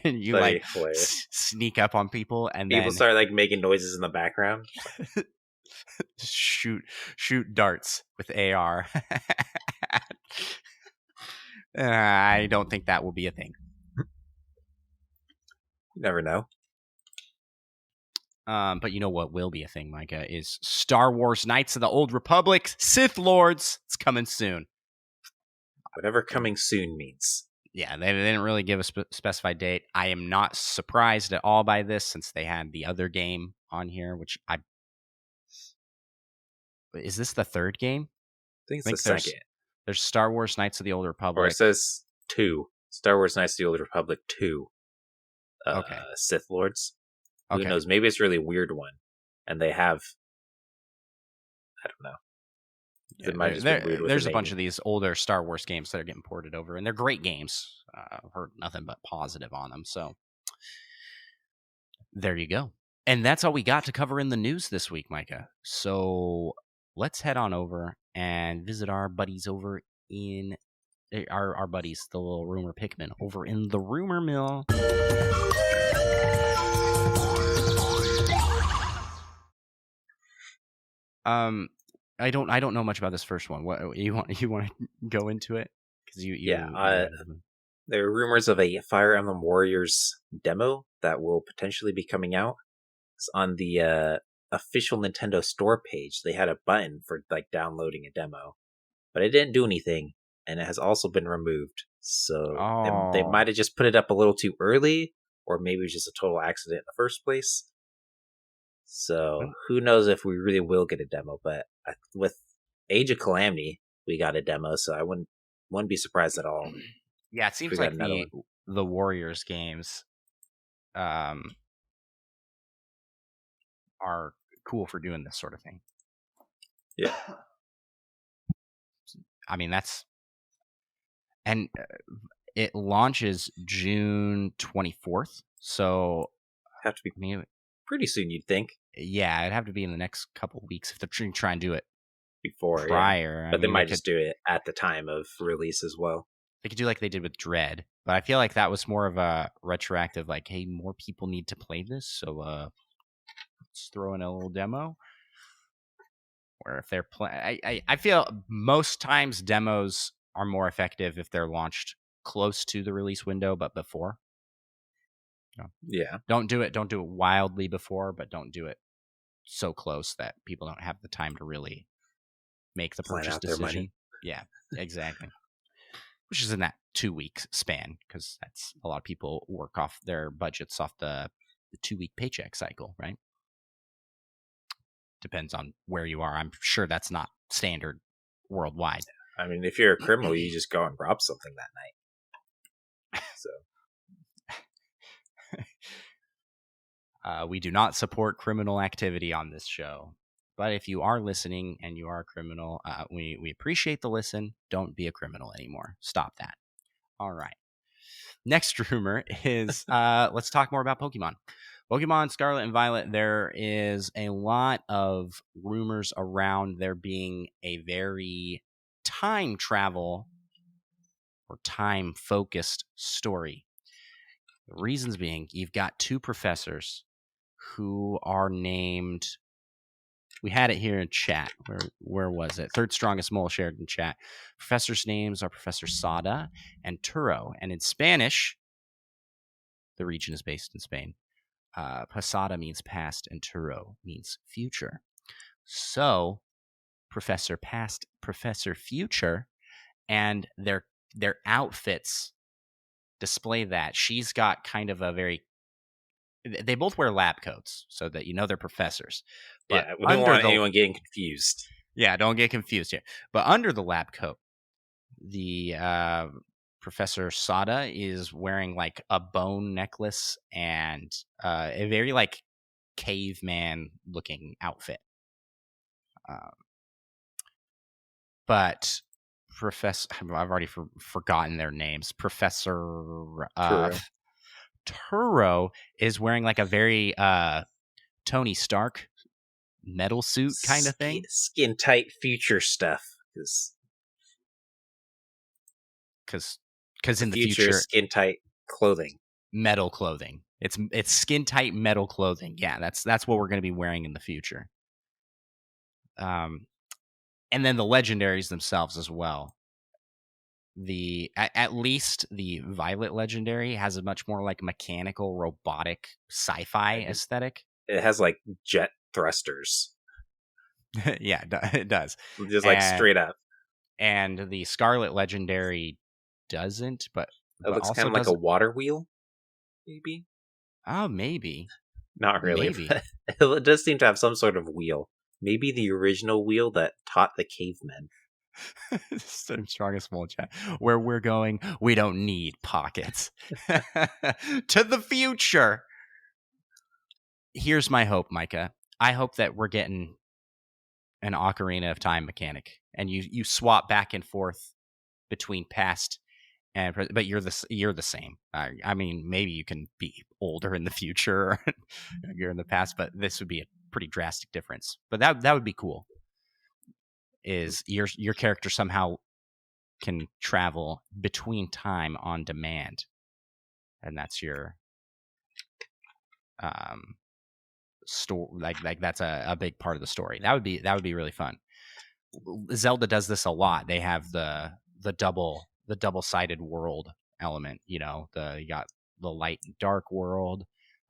And you sneak up on people, and people then start like making noises in the background. shoot darts with AR. I don't think that will be a thing. You never know. But you know what will be a thing, Micah, is Star Wars Knights of the Old Republic, Sith Lords. It's coming soon. Whatever coming soon means. Yeah, they didn't really give a specified date. I am not surprised at all by this, since they had the other game on here, which is this the third game? I think it's the second. There's Star Wars Knights of the Old Republic. Or it says 2. Star Wars Knights of the Old Republic 2. Okay. Sith Lords. Okay. Who knows? Maybe it's a really weird one. And they have... I don't know. There's a bunch of these older Star Wars games that are getting ported over, and they're great games. I've heard nothing but positive on them. So there you go. And that's all we got to cover in the news this week, Micah. So let's head on over and visit our buddies over in our buddies, the little rumor Pikmin, over in the rumor mill. I don't know much about this first one. What you want to go into it? Because there are rumors of a Fire Emblem Warriors demo that will potentially be coming out. It's on the official Nintendo Store page. They had a button for like downloading a demo, but it didn't do anything, and it has also been removed. So they might have just put it up a little too early, or maybe it was just a total accident in the first place. So who knows if we really will get a demo, but with Age of Calamity, we got a demo, so I wouldn't be surprised at all. Yeah, it seems like the Warriors games are cool for doing this sort of thing. Yeah. I mean, it launches June 24th, so have to be pretty soon, you'd think. Yeah, it'd have to be in the next couple of weeks if they're trying to do it before prior. Yeah. But they might just do it at the time of release as well. They could do like they did with Dread, but I feel like that was more of a retroactive, like, hey, more people need to play this, so let's throw in a little demo. Or if they're playing, I feel most times demos are more effective if they're launched close to the release window, but before. Yeah. Don't do it wildly before, but don't do it so close that people don't have the time to really make the purchase decision. Yeah, exactly. Which is in that 2-week span, because that's a lot of people work off their budgets off the 2-week paycheck cycle, right? Depends on where you are. I'm sure that's not standard worldwide. I mean, if you're a criminal, you just go and rob something that night. So. We do not support criminal activity on this show. But if you are listening and you are a criminal, we appreciate the listen. Don't be a criminal anymore. Stop that. All right. Next rumor is let's talk more about Pokemon. Pokemon Scarlet and Violet, there is a lot of rumors around there being a very time travel or time-focused story. The reasons being, you've got 2 professors who are named... We had it here in chat. Where was it? Third strongest mole shared in chat. Professors' names are Professor Sada and Turo. And in Spanish, the region is based in Spain. Pasada means past and Turo means future. So, Professor Past, Professor Future, and their outfits display that. She's got kind of a very They both wear lab coats so that they're professors. But we don't want anyone getting confused. Yeah, don't get confused here. But under the lab coat, the Professor Sada is wearing like a bone necklace and a very like caveman looking outfit. But I've already forgotten their names. Professor Turo is wearing like a very Tony Stark metal suit kind of thing. Skin tight future stuff. Because in the future, skin tight clothing, metal clothing. It's skin tight metal clothing. Yeah, that's what we're going to be wearing in the future. And then the legendaries themselves as well. At least the Violet legendary has a much more like mechanical, robotic, sci-fi aesthetic. It has like jet thrusters. Yeah, it does. Just like straight up. And the Scarlet legendary doesn't, but it looks kind of like a water wheel, maybe. Oh, maybe. Not really. Maybe. It does seem to have some sort of wheel. Maybe the original wheel that taught the cavemen. Strongest small chat. Where we're going, we don't need pockets. To the future. Here's my hope, Micah. I hope that we're getting an Ocarina of Time mechanic, and you swap back and forth between past and present, but you're the same. I mean, maybe you can be older in the future, or you're in the past, but this would be a pretty drastic difference. But that would be cool. Is your character somehow can travel between time on demand, and that's your story. Like that's a big part of the story. That would be really fun. Zelda does this a lot. They have the double-sided world element. You got the light and dark world,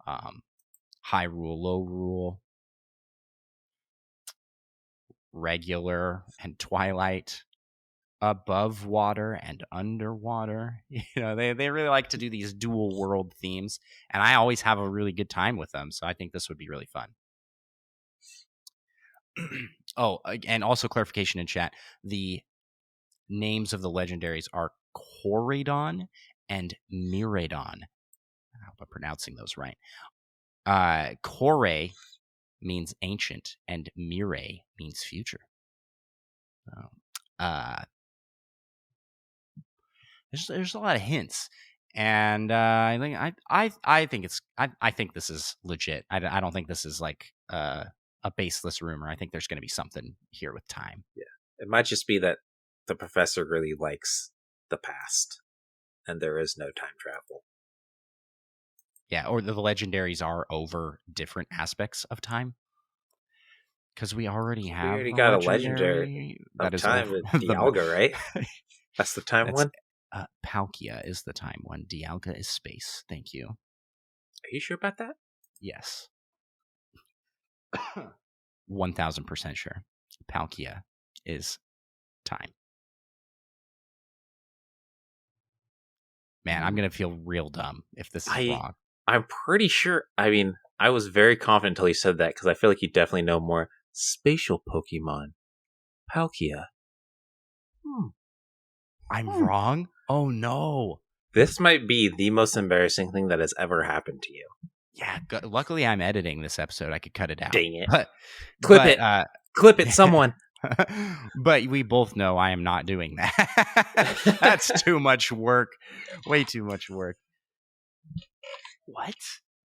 Hyrule, low rule, regular and Twilight, above water and underwater. They really like to do these dual world themes, and I always have a really good time with them. So I think this would be really fun. Oh, and also clarification in chat: the names of the legendaries are Corydon and Miradon. I hope I'm pronouncing those right. Kore means ancient, and Mire means future. There's a lot of hints, and I think this is legit. I don't think this is like a baseless rumor. I think there's going to be something here with time. Yeah, it might just be that the professor really likes the past, and there is no time travel. Yeah, or the legendaries are over different aspects of time. Because we already got a legendary that is time with Dialga, right? That's the time one? Palkia is the time one. Dialga is space. Thank you. Are you sure about that? Yes. 1000% sure. Palkia is time. Man, I'm going to feel real dumb if this is wrong. I'm pretty sure. I mean, I was very confident until you said that, because I feel like you definitely know more. Spatial Pokemon. Palkia. I'm wrong? Oh, no. This might be the most embarrassing thing that has ever happened to you. Yeah, luckily I'm editing this episode. I could cut it out. Dang it. Clip it, someone. But we both know I am not doing that. That's too much work. Way too much work. What?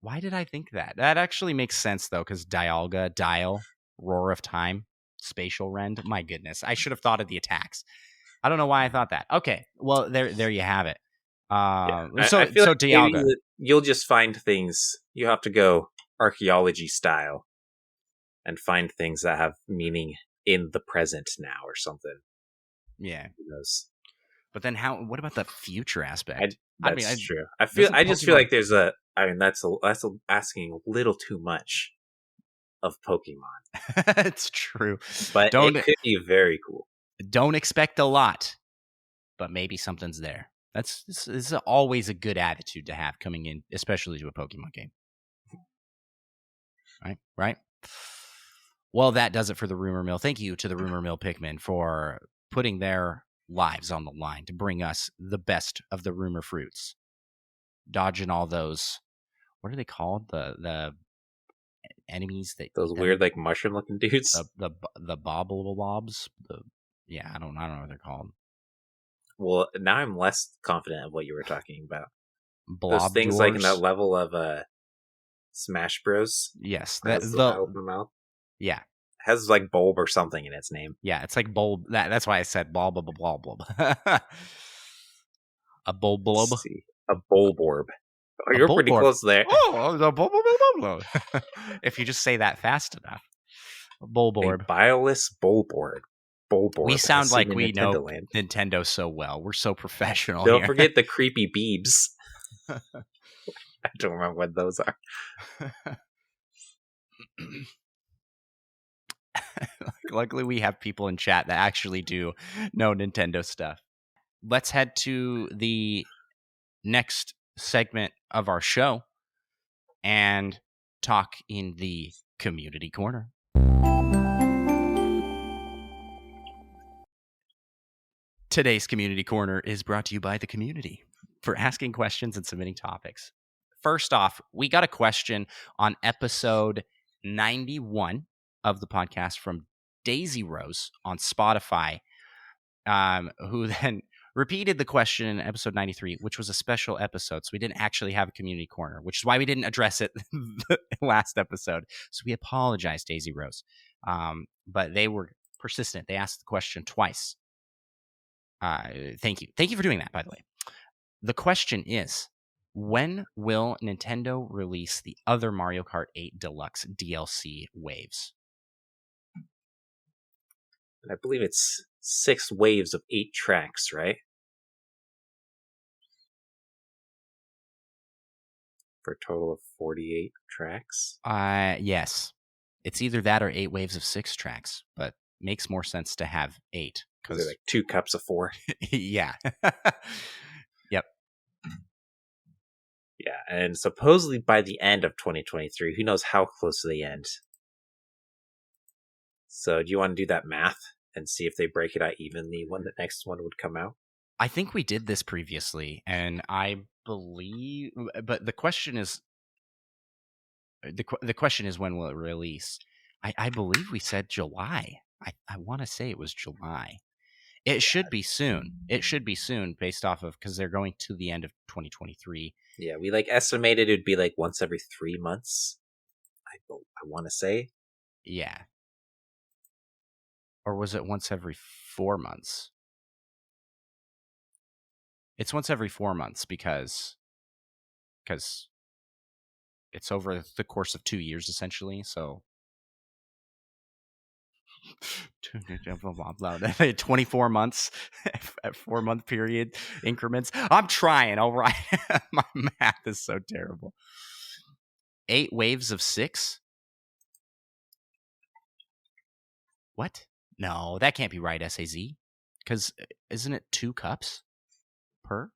Why did I think that? That actually makes sense, though, because Dialga, Dial, Roar of Time, Spatial Rend. My goodness. I should have thought of the attacks. I don't know why I thought that. Okay. Well, there you have it. I feel like Dialga. You'll just find things. You have to go archaeology style and find things that have meaning in the present now or something. Yeah. Who knows? But then what about the future aspect? That's true. I just feel like there's that's asking a little too much of Pokemon. It's true. But it could be very cool. Don't expect a lot, but maybe something's there. This is always a good attitude to have coming in, especially to a Pokemon game. Right. Well, that does it for the Rumor Mill. Thank you to the Rumor Mill Pikmin for putting their lives on the line to bring us the best of the rumor fruits. Dodging all those, what are they called? The enemies that Those eat them? weird, like, mushroom-looking dudes. the bobs. I don't know what they're called. Well, now I'm less confident of what you were talking about. Blob Those things like in that dwarves. level of Smash Bros. Yes, That has the open mouth. Yeah, Has like bulb or something in its name. yeah. It's like bulb. That's why I said blah blah blah blah blah. A bulb blob. Let's see. A bulborb. Oh, you're pretty bulborb. close there. Oh, the bulb blah blah. If you just say that fast enough, a bulborb. A bileless bulborb. We sound like we know Land. Nintendo so well. We're so professional. Don't here. forget the creepy beebs. I don't remember what those are. Luckily, we have people in chat that actually do know Nintendo stuff. Let's head to the next segment of our show and talk in the community corner. Today's community corner is brought to you by the community for asking questions and submitting topics. First off, we got a question on episode 91 of the podcast from Daisy Rose on Spotify, who then repeated the question in episode 93, which was a special episode. So we didn't actually have a community corner, which is why we didn't address it last episode. So we apologize, Daisy Rose. But they were persistent. They asked the question twice. Thank you. Thank you for doing that, by the way. The question is, when will Nintendo release the other Mario Kart 8 Deluxe DLC waves? And I believe it's 6 waves of 8 tracks, right? For a total of 48 tracks. Yes. It's either that or 8 waves of 6 tracks, but makes more sense to have 8. Because they're like 2 cups of 4. Yeah. Yep. Yeah, and supposedly by the end of 2023, who knows how close to the end. So do you want to do that math and see if they break it out evenly when the next one would come out? I think we did this previously, and I believe, but the question is, the question is when will it release? I believe we said July. I want to say it was July. It should be soon. It should be soon based off of, because they're going to the end of 2023. Yeah, we like estimated it'd be like once every 3 months. I want to say. Yeah. Or was it once every 4 months? It's once every 4 months because it's over the course of 2 years essentially. So 24 months at 4 month period increments. I'm trying. All right. My math is so terrible. 8 waves of 6. What? No, that can't be right, SAZ. Because isn't it 2 cups per?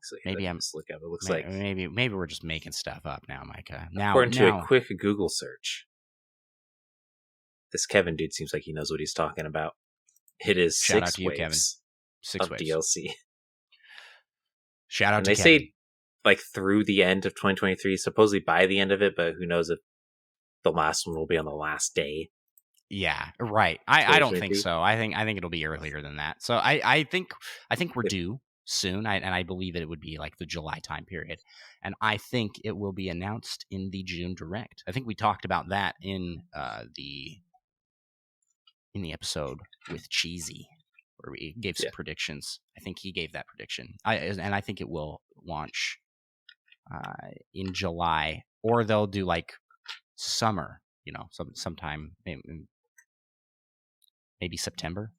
So maybe I'm just look up. It looks maybe we're just making stuff up now, Micah. According to a quick Google search, this Kevin dude seems like he knows what he's talking about. It is Shout 6 out to you, waves Kevin. 6 of waves. DLC. Shout out and to they Kevin. say like through the end of 2023, supposedly by the end of it, but who knows if the last one will be on the last day. Yeah, right. I don't think so. I think it'll be earlier than that. So I think we're due soon. And I believe it would be like the July time period. And I think it will be announced in the June Direct. I think we talked about that in the episode with Cheesy, where we gave some predictions. I think he gave that prediction. I think it will launch in July, or they'll do like summer, sometime maybe September.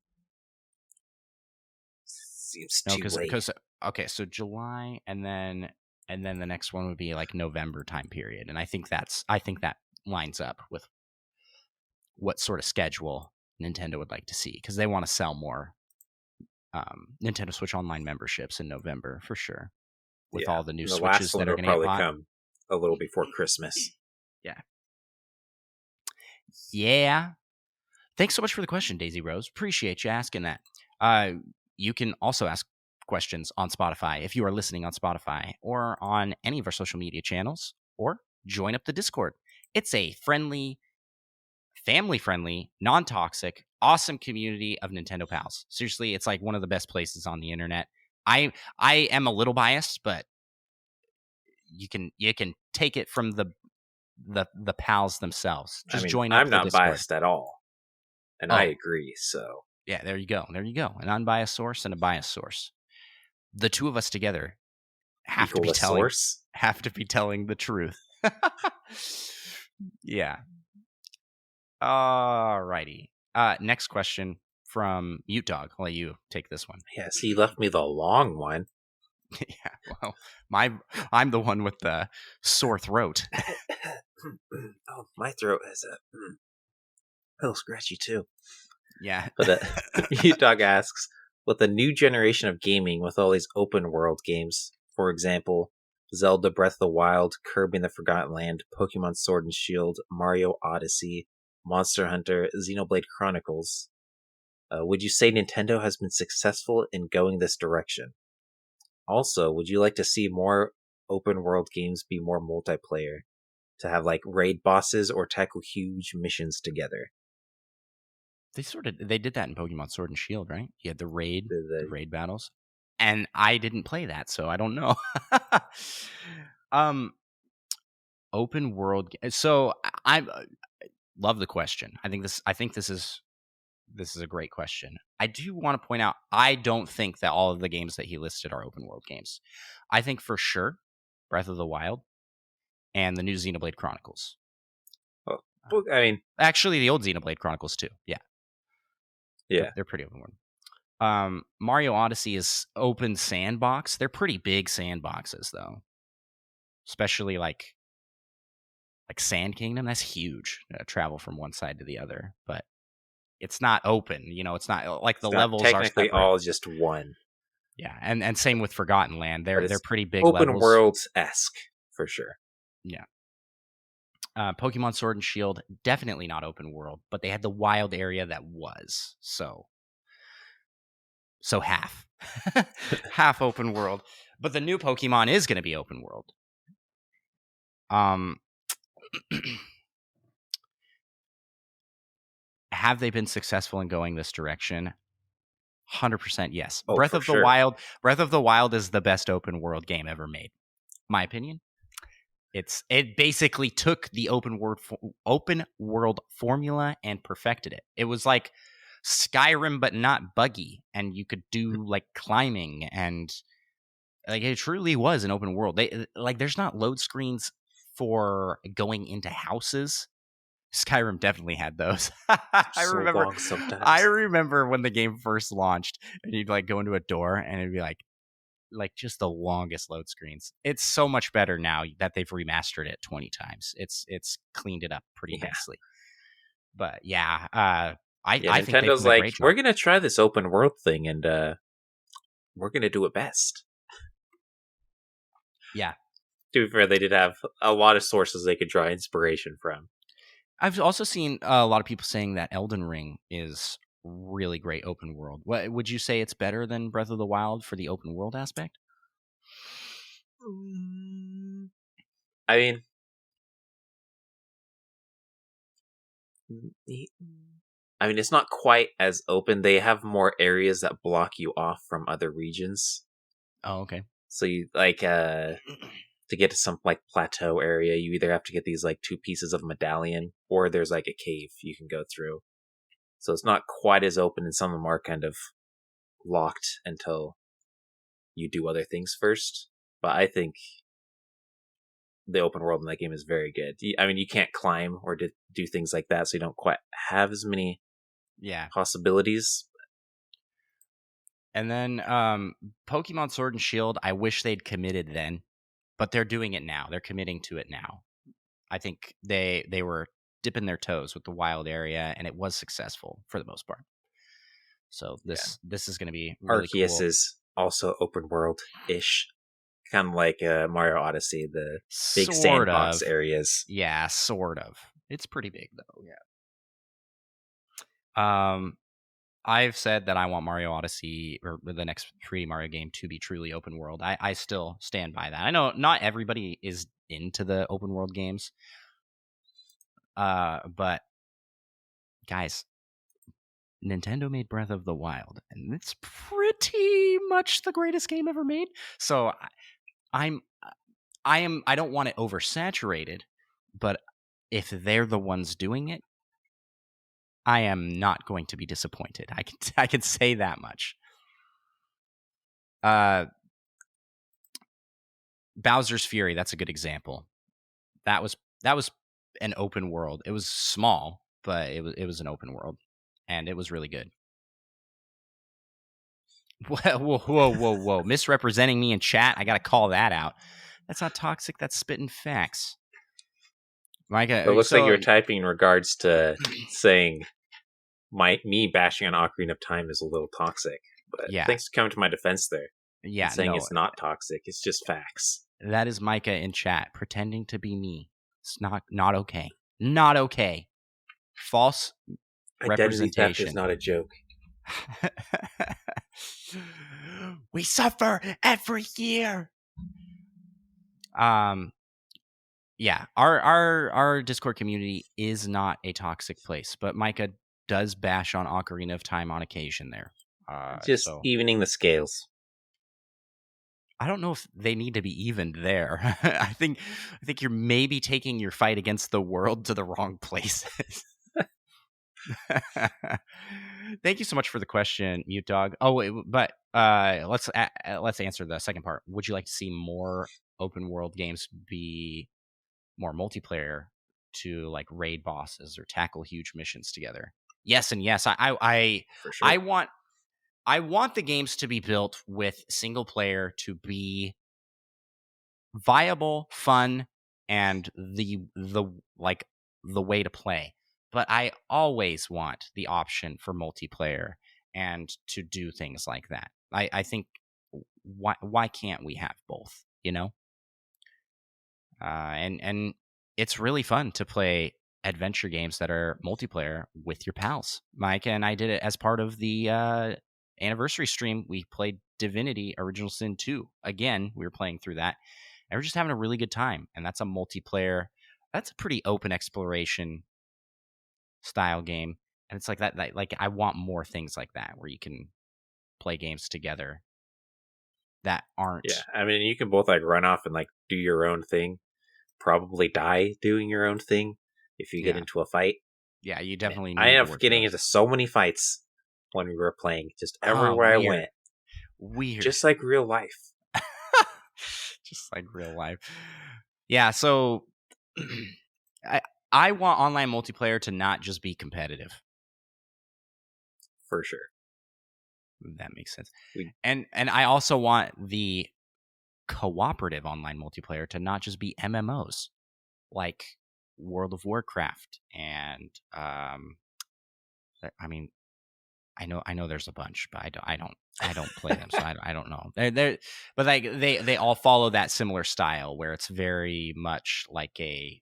Seems too late. Because okay, so July, and then the next one would be like November time period, and I think that lines up with what sort of schedule Nintendo would like to see, because they want to sell more Nintendo Switch Online memberships in November for sure, with all the new Switches that are going to get bought. Come a little before Christmas. Yeah. Thanks so much for the question, Daisy Rose. Appreciate you asking that. You can also ask questions on Spotify if you are listening on Spotify or on any of our social media channels, or join up the Discord. It's a friendly, family-friendly, non-toxic, awesome community of Nintendo pals. Seriously, it's like one of the best places on the internet. I am a little biased, but you can take it from the pals themselves. Just join up I'm the not Discord. biased at all, and I agree. So yeah, there you go. An unbiased source and a biased source. The two of us together have to be telling the truth. Yeah. Alrighty. Next question from Mute Dog. I'll let you take this one. yes, he left me the long one. Yeah, well, I'm the one with the sore throat. Oh, my throat is a little scratchy too. Yeah. But Mute Dog asks, with the new generation of gaming, with all these open world games, for example, Zelda Breath of the Wild, Kirby and the Forgotten Land, Pokemon Sword and Shield, Mario Odyssey, Monster Hunter, Xenoblade Chronicles, would you say Nintendo has been successful in going this direction? Also, would you like to see more open world games be more multiplayer, to have like raid bosses or tackle huge missions together? They did that in Pokemon Sword and Shield, right? You had the raid battles, and I didn't play that, so I don't know. Open world. So I love the question. I think this is a great question. I do want to point out, I don't think that all of the games that he listed are open world games. I think for sure Breath of the Wild and the new Xenoblade Chronicles. Well, I mean, actually, the old Xenoblade Chronicles too. Yeah, they're pretty open world. Mario Odyssey is open sandbox. They're pretty big sandboxes though, especially like Sand Kingdom. That's huge. Travel from one side to the other, but it's not open. It's not like the levels technically are technically all just one. Yeah, and same with Forgotten Land. They're pretty big open levels. world-esque for sure. Yeah. Pokemon Sword and Shield, definitely not open world, but they had the wild area that was. So half. Half open world. But the new Pokemon is going to be open world. Have they been successful in going this direction? 100% yes. Breath of the Wild is the best open world game ever made. My opinion. It basically took the open world formula and perfected it. It was like Skyrim, but not buggy, and you could do like climbing, and like it truly was an open world. There's not load screens for going into houses. Skyrim definitely had those. I remember when the game first launched, and you'd like go into a door, and it'd be like just the longest load screens. It's so much better now that they've remastered it 20 times. It's cleaned it up pretty nicely. But I think Nintendo's like, we're gonna try this open world thing, and we're gonna do it best. Yeah. To be fair, they did have a lot of sources they could draw inspiration from. I've also seen a lot of people saying that Elden Ring is really great open world. What would you say it's better than Breath of the Wild for the open world aspect? I mean, it's not quite as open. They have more areas that block you off from other regions. Oh, okay. So you like to get to some like plateau area, you either have to get these like 2 pieces of medallion, or there's like a cave you can go through. So it's not quite as open, and some of them are kind of locked until you do other things first. But I think the open world in that game is very good. I mean, you can't climb or do things like that, so you don't quite have as many possibilities. And then Pokemon Sword and Shield, I wish they'd committed then, but they're doing it now. They're committing to it now. I think they were dipping their toes with the wild area, and it was successful for the most part. So this is going to be really Arceus cool. is also open world-ish. kind of like Mario Odyssey, the big Sort sandbox of. areas. Yeah, sort of. It's pretty big though. Yeah. I've said that I want Mario Odyssey or the next 3D Mario game to be truly open world. I still stand by that. I know not everybody is into the open world games. But guys, Nintendo made Breath of the Wild, and it's pretty much the greatest game ever made. So I don't want it oversaturated, but if they're the ones doing it, I am not going to be disappointed. I can say that much. Bowser's Fury, that's a good example. That was an open world. It was small, but it was an open world, and it was really good. Whoa. Misrepresenting me in chat. I got to call that out. That's not toxic. That's spitting facts. Micah, It looks like you're typing in regards to saying me bashing on Ocarina of Time is a little toxic. But yeah. Thanks for coming to my defense there. Yeah. Saying it's not toxic. It's just facts. That is Micah in chat pretending to be me. It's not okay. Not okay. False Identity theft representation. is not a joke. We suffer every year. Yeah, our Discord community is not a toxic place, but Micah does bash on Ocarina of Time on occasion there. Just evening the scales. I don't know if they need to be evened there. I think you're maybe taking your fight against the world to the wrong places. Thank you so much for the question, Mute Dog. Oh, but let's answer the second part. Would you like to see more open world games be more multiplayer to like raid bosses or tackle huge missions together? Yes, and yes. For sure. I want the games to be built with single player to be viable, fun, and the way to play. But I always want the option for multiplayer and to do things like that. I think why can't we have both? You know, and it's really fun to play adventure games that are multiplayer with your pals. Micah and I did it as part of the anniversary stream. We played Divinity Original Sin 2. Again, we were playing through that, and we're just having a really good time. And that's a multiplayer. That's a pretty open exploration style game, and it's like that. Like I want more things like that where you can play games together that aren't. Yeah, I mean, you can both like run off and like do your own thing. Probably die doing your own thing if you get into a fight. Yeah, you definitely. I ended up getting into so many fights when we were playing, just everywhere I went. Weird, just like real life. Just like real life. Yeah, so I want online multiplayer to not just be competitive. For sure. That makes sense. And I also want the cooperative online multiplayer to not just be MMOs like World of Warcraft and I mean I know there's a bunch, but I don't play them, so I don't know. But like they all follow that similar style where it's very much like an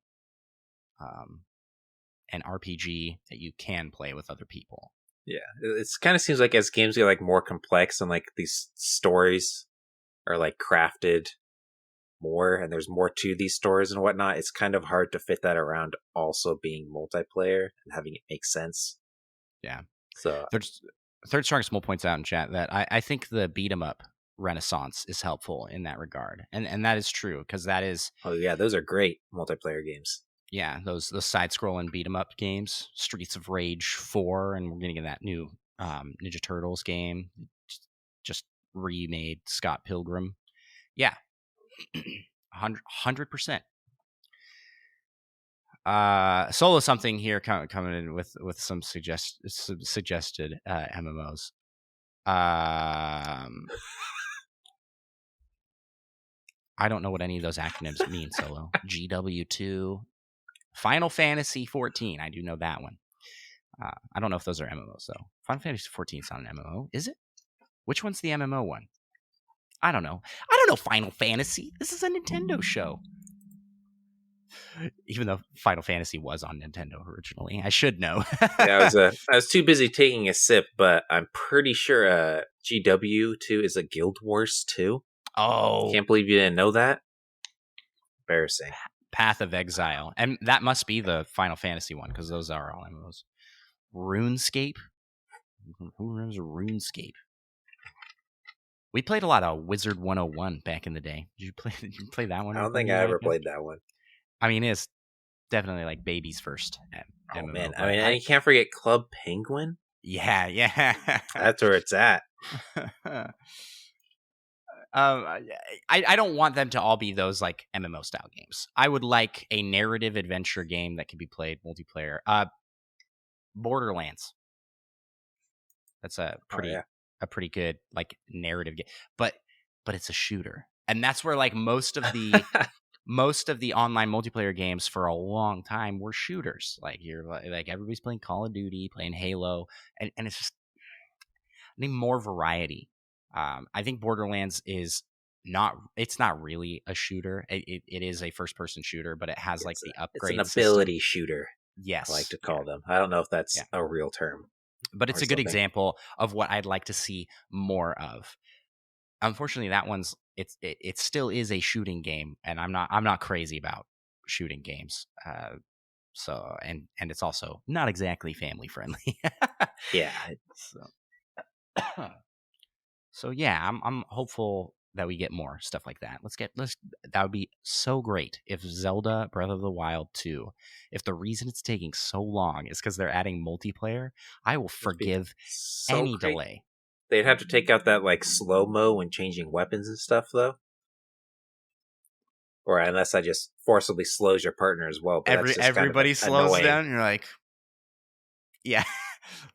RPG that you can play with other people. Yeah, it kind of seems like as games get like more complex and like these stories are like crafted more, and there's more to these stories and whatnot, it's kind of hard to fit that around also being multiplayer and having it make sense. Yeah. So Third Strong Small points out in chat that I think the beat 'em up renaissance is helpful in that regard, and that is true because that is. Oh yeah, those are great multiplayer games. Yeah, those side scrolling beat 'em up games, Streets of Rage 4, and we're getting that new Ninja Turtles game, just remade Scott Pilgrim. Yeah, 100%. Solo something here coming in with some suggested MMOs. I don't know what any of those acronyms mean. Solo GW2, Final Fantasy 14. I do know that one. I don't know if those are MMOs though. Final Fantasy 14 is not an MMO, is it? Which one's the MMO one? I don't know. I don't know Final Fantasy. This is a Nintendo show. Even though Final Fantasy was on Nintendo originally, I should know. Yeah, I was too busy taking a sip, but I'm pretty sure GW 2 is a Guild Wars 2. Oh, Can't believe you didn't know that. Embarrassing. Path of Exile, and that must be the Final Fantasy one because those are all MMOs. RuneScape. Who remembers RuneScape? We played a lot of Wizard 101 back in the day. Did you play that one? I don't think I ever played that one. I mean, it's definitely like baby's first MMO. Man, I mean, and you can't forget Club Penguin. Yeah. That's where it's at. I don't want them to all be those like MMO style games. I would like a narrative adventure game that can be played multiplayer. Borderlands. That's a pretty good like narrative game, but it's a shooter, and that's where like most of the online multiplayer games for a long time were shooters. Like you're like everybody's playing Call of Duty, playing Halo, and it's just I need more variety. I think Borderlands is not really a shooter. It is a first person shooter, but it has like the upgrade. It's an ability shooter. Yes, I like to call them. I don't know if that's a real term. But it's a good example of what I'd like to see more of. Unfortunately, that one's it still is a shooting game, and I'm not crazy about shooting games. So and it's also not exactly family friendly. Yeah. So yeah, I'm hopeful that we get more stuff like that. That would be so great if Zelda Breath of the Wild 2, if the reason it's taking so long is because they're adding multiplayer, I will forgive any delay. They'd have to take out that like slow-mo when changing weapons and stuff though. Or unless I just forcibly slows your partner as well. But everybody slows down, you're like, yeah.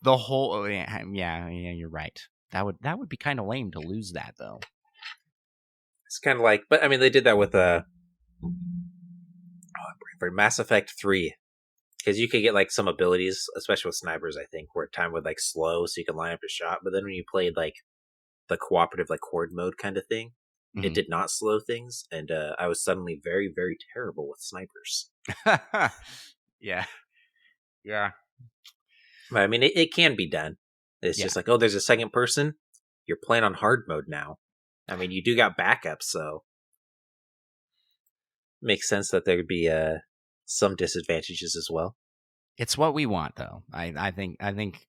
The whole yeah, you're right. That would be kind of lame to lose that though. It's kind of like, but I mean, they did that with Mass Effect 3, because you could get like some abilities, especially with snipers, I think, where time would like slow, so you could line up a shot. But then when you played like the cooperative, like horde mode kind of thing, it did not slow things, and I was suddenly very, very terrible with snipers. Yeah. But I mean, it can be done. It's just like, oh, there's a second person. You're playing on hard mode now. I mean, you do got backup, so makes sense that there would be some disadvantages as well. It's what we want, though. I think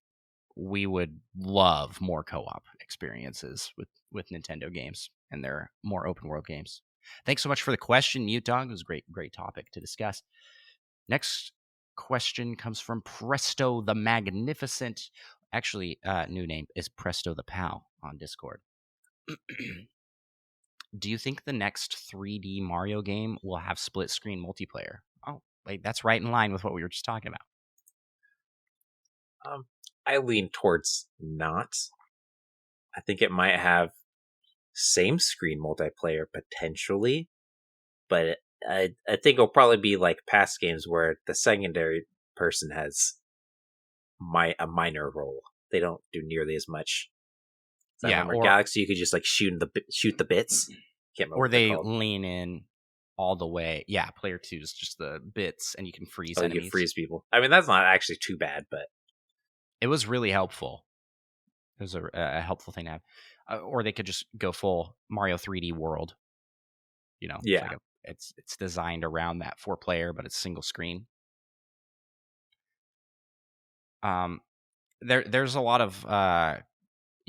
we would love more co-op experiences with Nintendo games and their more open world games. Thanks so much for the question, Mute Dog. It was a great topic to discuss. Next question comes from Presto the Magnificent. Actually, new name is Presto the Pal on Discord. Do you think the next 3D Mario game will have split screen multiplayer? Oh, wait, that's right in line with what we were just talking about. I lean towards not. I think it might have same screen multiplayer potentially, but I think it'll probably be like past games where the secondary person has a minor role. They don't do nearly as much. Or Galaxy, you could just like shoot the bits. Or they lean in all the way. Yeah, player 2 is just the bits, and you can freeze enemies. You can freeze people. I mean, that's not actually too bad, but it was really helpful. It was a helpful thing to have. Or they could just go full Mario 3D World. You know, it's designed around that 4-player, but it's single screen. There's a lot of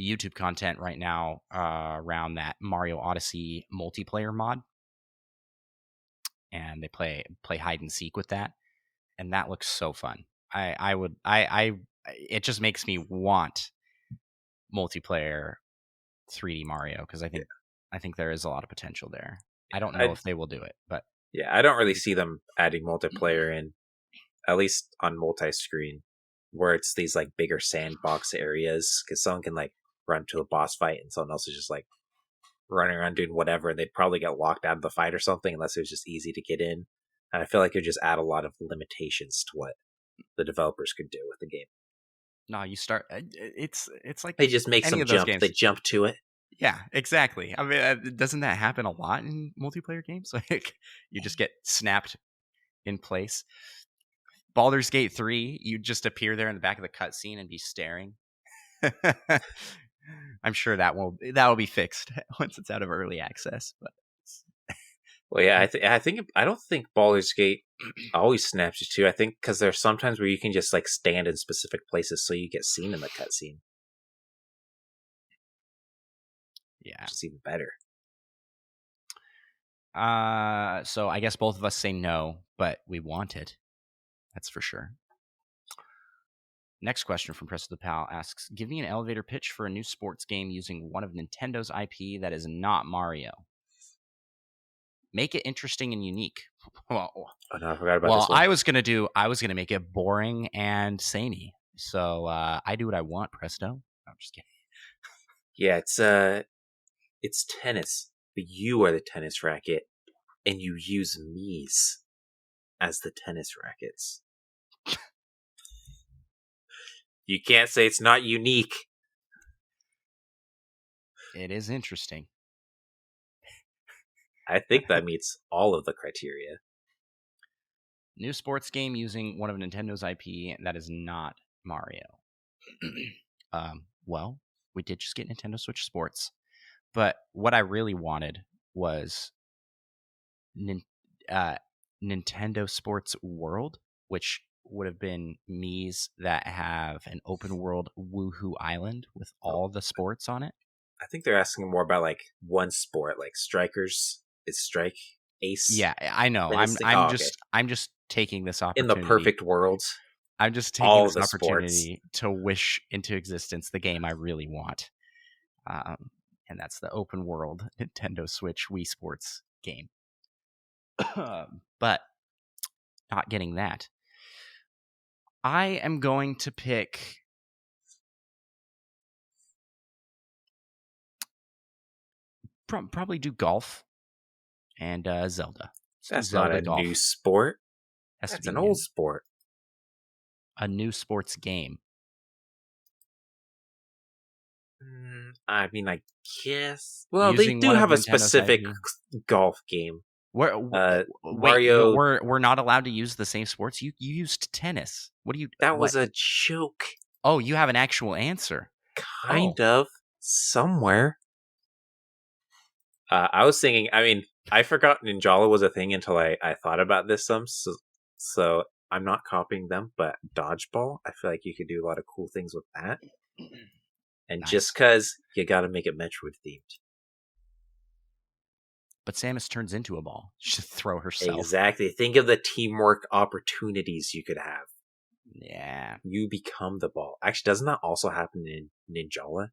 YouTube content right now around that Mario Odyssey multiplayer mod, and they play hide and seek with that, and that looks so fun. It just makes me want multiplayer 3D Mario, because I think there is a lot of potential there. I don't know if they will do it, but I don't really see them adding multiplayer in, at least on multi-screen, where it's these like bigger sandbox areas, because someone can like run to a boss fight and someone else is just like running around doing whatever, and they'd probably get locked out of the fight or something unless it was just easy to get in. And I feel like it would just add a lot of limitations to what the developers could do with the game. No, you start. It's like they just make some jump. They jump to it. Yeah, exactly. I mean, doesn't that happen a lot in multiplayer games? Like, you just get snapped in place. Baldur's Gate 3, you just appear there in the back of the cutscene and be staring. I'm sure that will be fixed once it's out of early access. But Well, yeah, I don't think Baldur's Gate always snaps you too. I think because there's sometimes where you can just like stand in specific places so you get seen in the cutscene. yeah. Which is even better. So I guess both of us say no, but we want it. That's for sure. Next question from Press of the Pal asks, give me an elevator pitch for a new sports game using one of Nintendo's IP that is not Mario. Make it interesting and unique. Oh no, I forgot about this one. I was gonna make it boring and samey. So I do what I want, Presto. I'm just kidding. Yeah, it's tennis, but you are the tennis racket, and you use Mii's as the tennis rackets. You can't say it's not unique. It is interesting. I think that meets all of the criteria. New sports game using one of Nintendo's IP that is not Mario. Well, we did just get Nintendo Switch Sports, but what I really wanted was Nintendo Sports World, which would have been Mii's that have an open world Woohoo Island with all the sports on it. I think they're asking more about like one sport, like strikers. Is strike ace? Yeah, I know. I'm just taking this opportunity in the perfect world. I'm just taking this opportunity to wish into existence the game I really want, and that's the open world Nintendo Switch Wii Sports game. But not getting that. I am going to pick probably do golf and Zelda. That's Zelda not a golf. new sport. That's an old sport. A new sports game. I mean, I guess. Well, they do have a specific golf game. Mario. We're not allowed to use the same sports. You used tennis. What do you? That was a joke. Oh, you have an actual answer. Kind of somewhere. I was thinking. I mean, I forgot Ninjala was a thing until I thought about this some. So I'm not copying them, but dodgeball. I feel like you could do a lot of cool things with that. And nice. Just because you got to make it Metroid themed. But Samus turns into a ball. She should throw herself. Exactly. Think of the teamwork opportunities you could have. Yeah. You become the ball. Actually, doesn't that also happen in Ninjala?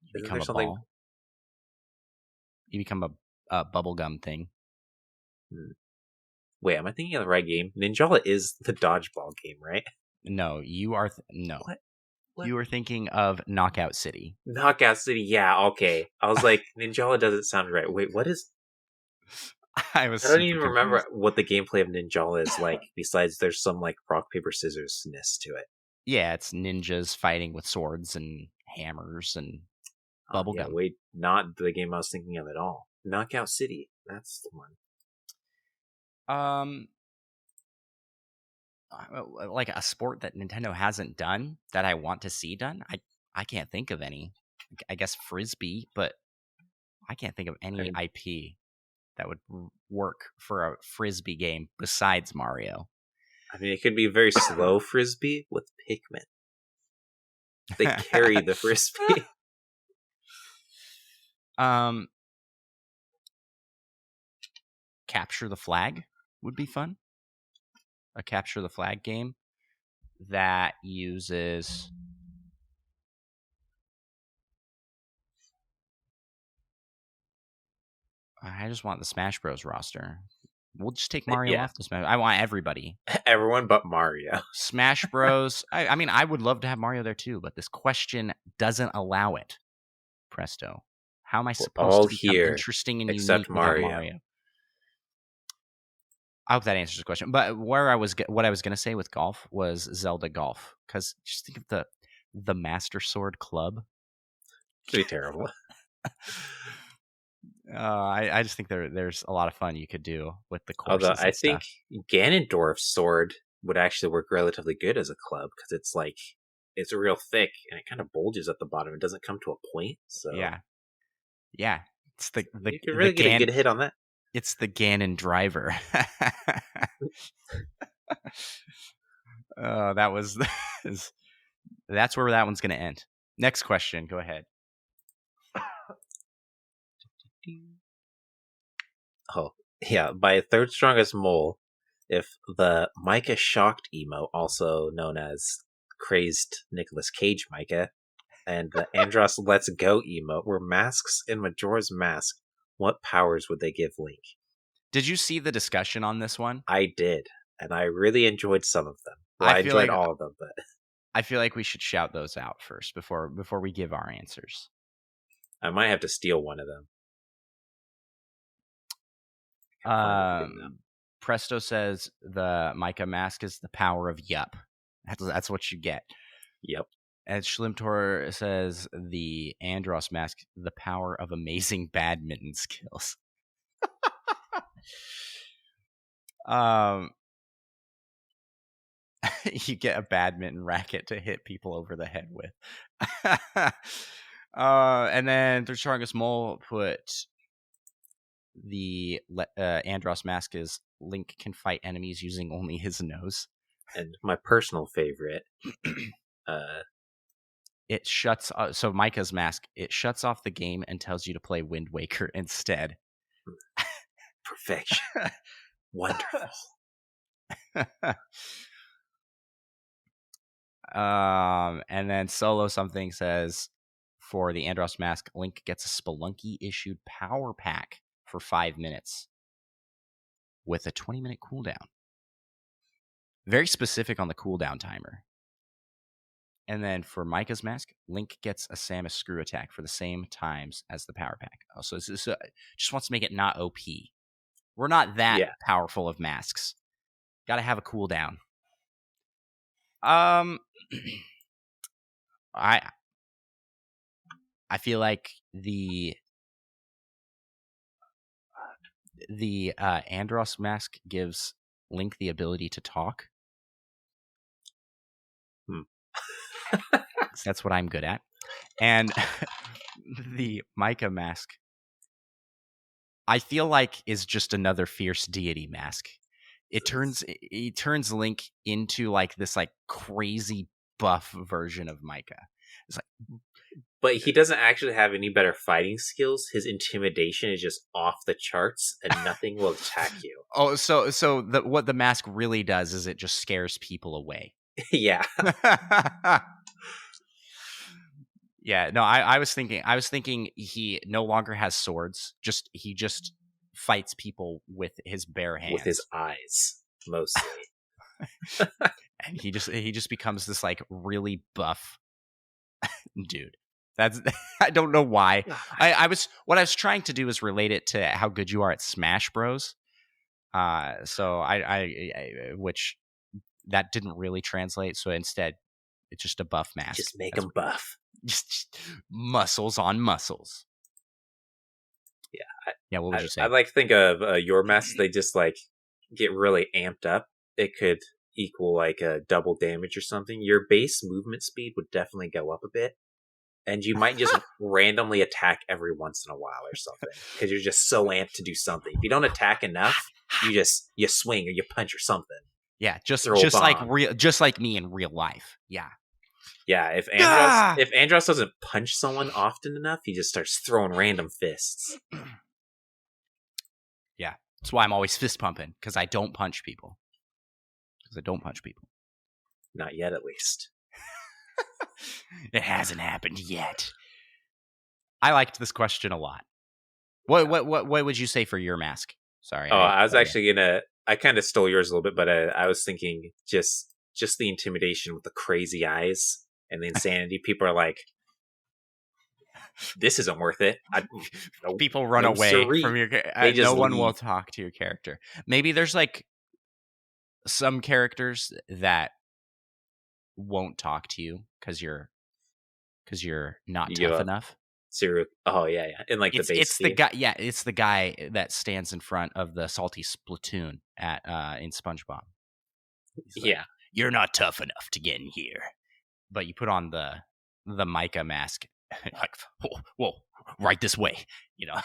You become a ball. You become a bubblegum thing. Wait, am I thinking of the right game? Ninjala is the dodgeball game, right? No, you are... No. What? You were thinking of Knockout City. Knockout City, yeah, okay. I was like, Ninjala doesn't sound right. Wait, what is... I don't even remember what the gameplay of Ninjala is like, besides there's some, like, rock, paper, scissors-ness to it. Yeah, it's ninjas fighting with swords and hammers and bubblegum. Yeah, wait, not the game I was thinking of at all. Knockout City, that's the one. Like a sport that Nintendo hasn't done that I want to see done. I can't think of any. I guess Frisbee, but I can't think of any IP that would work for a Frisbee game besides Mario. I mean, it could be a very slow Frisbee with Pikmin. They carry the Frisbee. Capture the Flag would be fun. A capture the flag game that uses I just want the Smash Bros roster. We'll just take Mario off the Smash. I want everybody. Everyone but Mario. Smash Bros. I mean, I would love to have Mario there too, but this question doesn't allow it. Presto. How am I supposed to become interesting and unique without Mario? I hope that answers the question. But what I was going to say with golf was Zelda Golf, because just think of the Master Sword Club. Pretty terrible. I just think there's a lot of fun you could do with the courses. Although I and think stuff. Ganondorf's sword would actually work relatively good as a club because it's real thick and it kind of bulges at the bottom. It doesn't come to a point. So yeah, it's the you could really get a good hit on that. It's the Ganon driver. That's where that one's going to end. Next question. Go ahead. Oh, yeah. By third strongest mole, if the Micah shocked emo, also known as crazed Nicolas Cage Micah, and the Andros Let's Go emo were masks in Majora's Mask, what powers would they give Link? Did you see the discussion on this one? I did, and I really enjoyed some of them. Well, I enjoyed all of them, but I feel like we should shout those out first before we give our answers. I might have to steal one of them. Presto says the Micah mask is the power of yup. That's what you get. Yep. And Schlimtor says the Andros mask, the power of amazing badminton skills. You get a badminton racket to hit people over the head with. And then third strongest mole put the Andros mask is Link can fight enemies using only his nose. And my personal favorite, it shuts. So Micah's mask, it shuts off the game and tells you to play Wind Waker instead. Perfection. Wonderful. And then Solo something says for the Andros mask, Link gets a Spelunky issued power pack for 5 minutes with a 20-minute cooldown. Very specific on the cooldown timer. And then for Micah's mask, Link gets a Samus screw attack for the same times as the power pack. Oh, so just wants to make it not OP. We're not that powerful of masks. Got to have a cooldown. I feel like the Andros mask gives Link the ability to talk. That's what I'm good at. And the Micah mask, I feel like, is just another fierce deity mask. It turns Link into like this like crazy buff version of Micah. It's like, but he doesn't actually have any better fighting skills. His intimidation is just off the charts, and nothing will attack you. Oh, so what the mask really does is it just scares people away. Yeah. Yeah. No, I was thinking he no longer has swords. He just fights people with his bare hands, with his eyes mostly. And he just becomes this like really buff dude. That's I don't know why. What I was trying to do is relate it to how good you are at Smash Bros. So I which that didn't really translate. So instead, it's just a buff mask. Just make him buff. Just muscles on muscles. Yeah. What would you say? I like to think of your mask. They just like get really amped up. It could equal like a double damage or something. Your base movement speed would definitely go up a bit, and you might just randomly attack every once in a while or something because you're just so amped to do something. If you don't attack enough, you swing or you punch or something. Yeah, just like me in real life. Yeah. Yeah, if Andros doesn't punch someone often enough, he just starts throwing random fists. Yeah, that's why I'm always fist pumping, because I don't punch people. Not yet, at least. It hasn't happened yet. I liked this question a lot. What would you say for your mask? Sorry. I was actually gonna. I kind of stole yours a little bit, but I was thinking just the intimidation with the crazy eyes and the insanity. People are like, "This isn't worth it." People run away from your. No one will talk to your character. Maybe there's like some characters that won't talk to you because you're because you're not You give tough up. enough. Oh yeah. In like the base. It's the guy. Yeah, it's the guy that stands in front of the salty spittoon at in SpongeBob. He's like, Yeah. you're not tough enough to get in here. But you put on the Micah mask, like, whoa, right this way,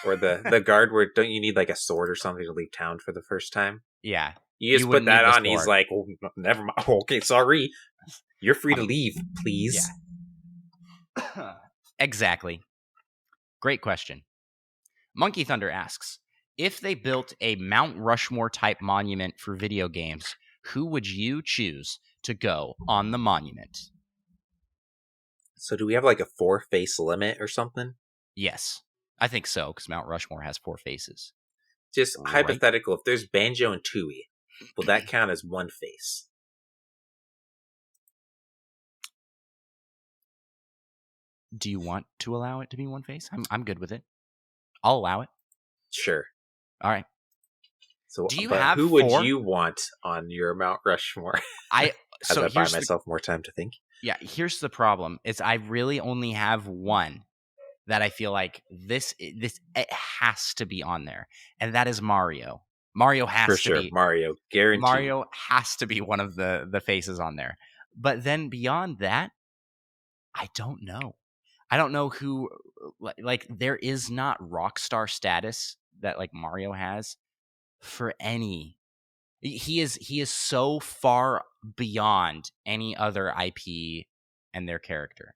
Or the guard where don't you need like a sword or something to leave town for the first time? Yeah. You just put wouldn't that need the on. He's sword. like, oh, never mind. Okay, sorry. You're free to leave, please. Yeah. Exactly. Great question. Monkey Thunder asks, if they built a Mount Rushmore type monument for video games, who would you choose to go on the monument? So do we have like a 4-face limit or something? Yes, I think so, because Mount Rushmore has 4 faces. Just Right. hypothetical, if there's Banjo and Tooie, will that count as one face? Do you want to allow it to be one face? I'm good with it. I'll allow it. Sure. All right. So Do you but have who would 4? you want on your Mount Rushmore? So I buy here's myself more time to think. Yeah, here's the problem. Is I really only have one that I feel like this it has to be on there, and that is Mario. Mario has For to sure, be Mario, guaranteed. Mario has to be one of the faces on there. But then beyond that, I don't know. I don't know who, like there is not Rockstar status that like Mario has for any. He is so far beyond any other IP and their character.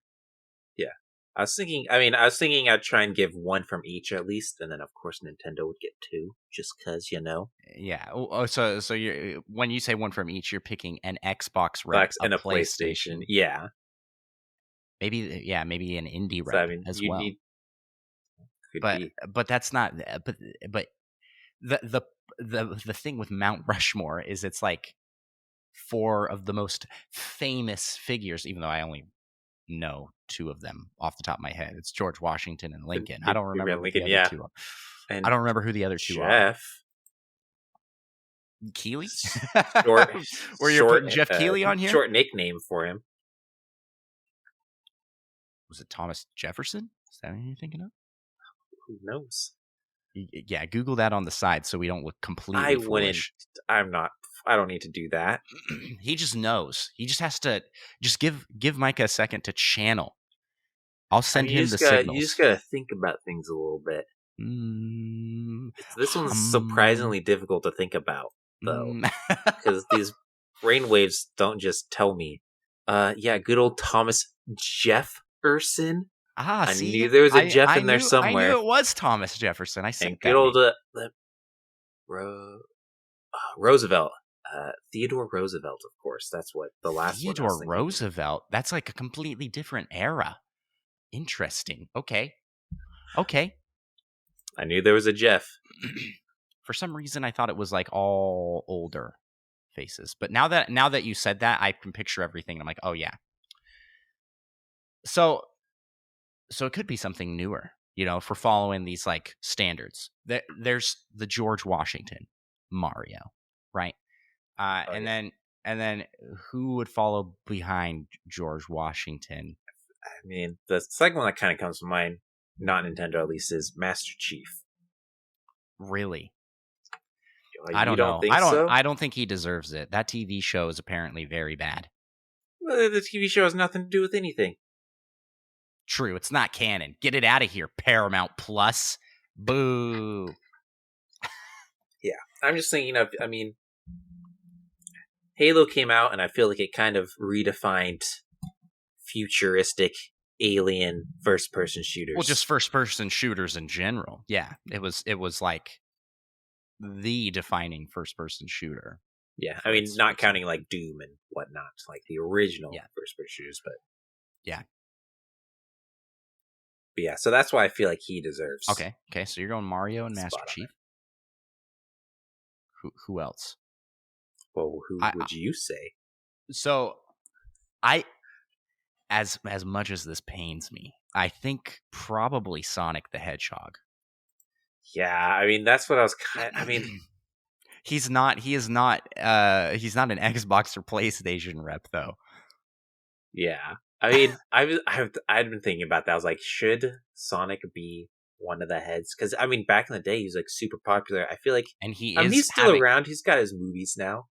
Yeah. I was thinking I'd try and give one from each at least, and then of course Nintendo would get 2, just because, Yeah. So you when you say one from each, you're picking an Xbox rep, and a PlayStation. Yeah. Maybe an indie So, rep as you well. But that's not. But the thing with Mount Rushmore is it's like 4 of the most famous figures, even though I only know 2 of them off the top of my head. It's George Washington and Lincoln. I don't remember Lincoln, who the other 2 are. And I don't remember who the other 2 are. Jeff Keighley? Short, Were you putting Jeff Keighley on here? Short nickname for him. Was it Thomas Jefferson? Is that what you're thinking of? Who knows? Yeah, Google that on the side so we don't look completely foolish. I don't need to do that. He just knows. He just has to just give Micah a second to channel. I'll send him the signals. You just gotta think about things a little bit. This one's surprisingly difficult to think about, though, because these brainwaves don't just tell me. Yeah, good old Thomas Jefferson. I knew there was a Jeff in there somewhere. I knew it was Thomas Jefferson. I said and good old Roosevelt. Theodore Roosevelt, of course. That's what the last one. Theodore Roosevelt. That's like a completely different era. Interesting. Okay. I knew there was a Jeff. For some reason, I thought it was like all older faces. But now that you said that, I can picture everything. And I'm like, oh yeah. So it could be something newer, for following these like standards. There's the George Washington Mario, right? And then who would follow behind George Washington? I mean, the second one that kind of comes to mind, not Nintendo at least, is Master Chief. Really? I don't know. I don't think he deserves it. That TV show is apparently very bad. Well, the TV show has nothing to do with anything. True, it's not canon. Get it out of here, Paramount Plus. Boo. Yeah, I'm just thinking of, Halo came out, and I feel like it kind of redefined futuristic alien first-person shooters. Well, just first-person shooters in general. Yeah, it was like the defining first-person shooter. Yeah, not counting like Doom and whatnot, like the original first-person shooters, but yeah. But yeah, so that's why I feel like he deserves. Okay, so you're going Mario and Master Chief. Who else? Well, who would you say? So, as much as this pains me, I think probably Sonic the Hedgehog. Yeah, that's what I was he's not an Xbox or PlayStation rep though. Yeah. I mean, I'd been thinking about that. I was like, should Sonic be one of the heads? Because I mean, back in the day, he was like super popular. I feel like, And he I mean, is he's still around. He's got his movies now,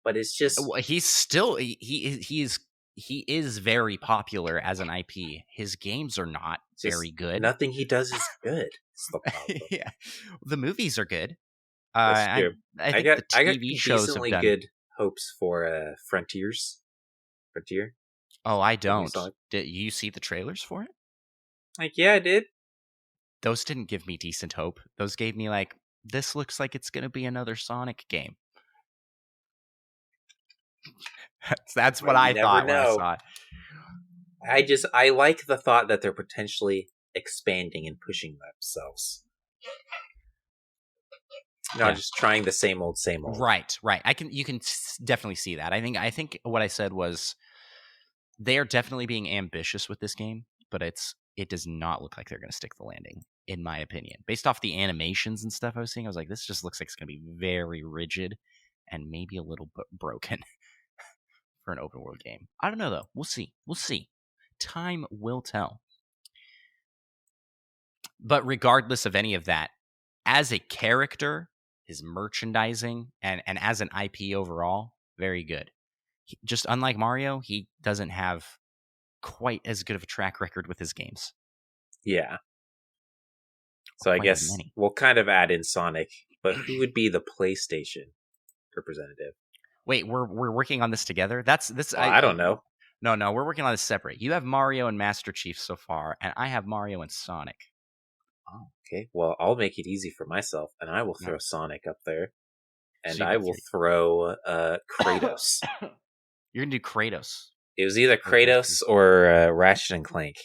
but it's just he's still he is very popular as an IP. His games are not just very good. nothing he does is good. It's the problem. Yeah, the movies are good. That's true. I think got the TV shows have decently done good hopes for Frontier. Oh, I The new don't. Sonic. Did you see the trailers for it? Like, yeah, I did. Those didn't give me decent hope. Those gave me like, this looks like it's going to be another Sonic game. That's what Well, I you never thought when I know. saw it. I like the thought that they're potentially expanding and pushing themselves. Not Yeah. just trying the same old. Right. You can definitely see that. I think what I said was they are definitely being ambitious with this game, but it does not look like they're going to stick the landing, in my opinion. Based off the animations and stuff I was seeing, I was like, this just looks like it's going to be very rigid and maybe a little bit broken for an open world game. I don't know though. We'll see. Time will tell. But regardless of any of that, as a character, his merchandising and as an IP overall, very good. Just unlike Mario, he doesn't have quite as good of a track record with his games. Yeah. So I Quite as guess many. we'll kind of add in Sonic, but who would be the PlayStation representative? Wait, we're working on this together? That's this. Well, I don't know. No, we're working on this separate. You have Mario and Master Chief so far, and I have Mario and Sonic. Oh, okay. Well, I'll make it easy for myself, and I will throw Sonic up there, and So I will throw Kratos. You're gonna do Kratos. It was either Kratos or Ratchet and Clank.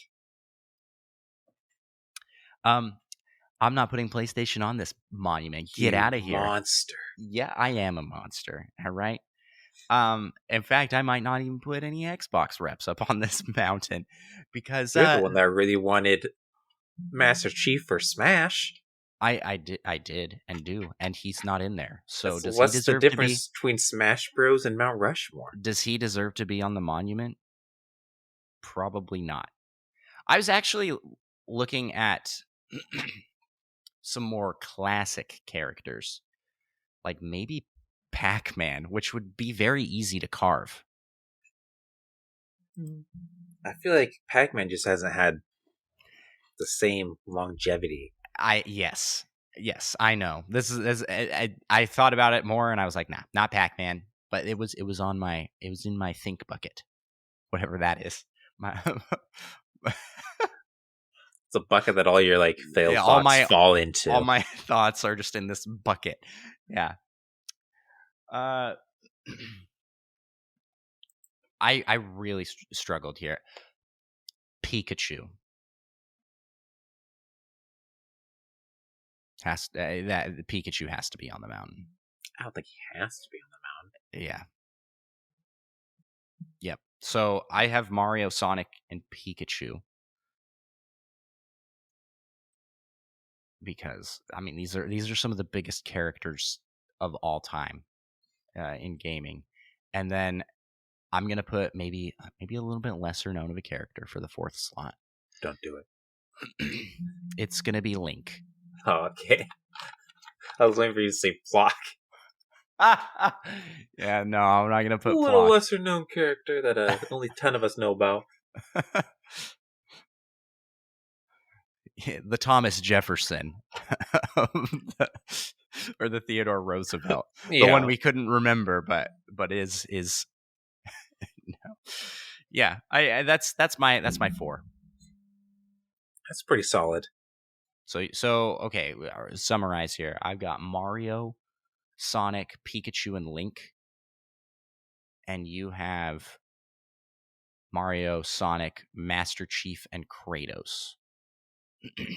I'm not putting PlayStation on this monument. Get out of here. Monster. Yeah, I am a monster. All right. In fact, I might not even put any Xbox reps up on this mountain because You're the one that really wanted Master Chief for Smash. I did and do, and he's not in there. So does he what's the deserve difference between Smash Bros and Mount Rushmore? Does he deserve to be on the monument? Probably not. I was actually looking at some more classic characters, like maybe Pac-Man, which would be very easy to carve. I feel like Pac-Man just hasn't had the same longevity. Yes, I know. This is I thought about it more, and I was like, nah, not Pac-Man. But it was in my think bucket, whatever that is. It's a bucket that all your like failed thoughts fall into. All my thoughts are just in this bucket. Yeah. I really struggled here. Pikachu Pikachu has to be on the mountain. I don't think he has to be on the mountain. Yeah. Yep. So I have Mario, Sonic, and Pikachu. Because I mean these are some of the biggest characters of all time in gaming. And then I'm gonna put maybe a little bit lesser known of a character for the fourth slot. Don't do it. It's gonna be Link. Oh, okay. I was waiting for you to say Flock. Yeah, no, I'm not gonna put a little Flock. lesser known character that only 10 of us know about. The Thomas Jefferson or the Theodore Roosevelt, the one we couldn't remember, but is no. Yeah, I that's my 4. That's pretty solid. So okay, summarize here. I've got Mario, Sonic, Pikachu, and Link, and you have Mario, Sonic, Master Chief, and Kratos.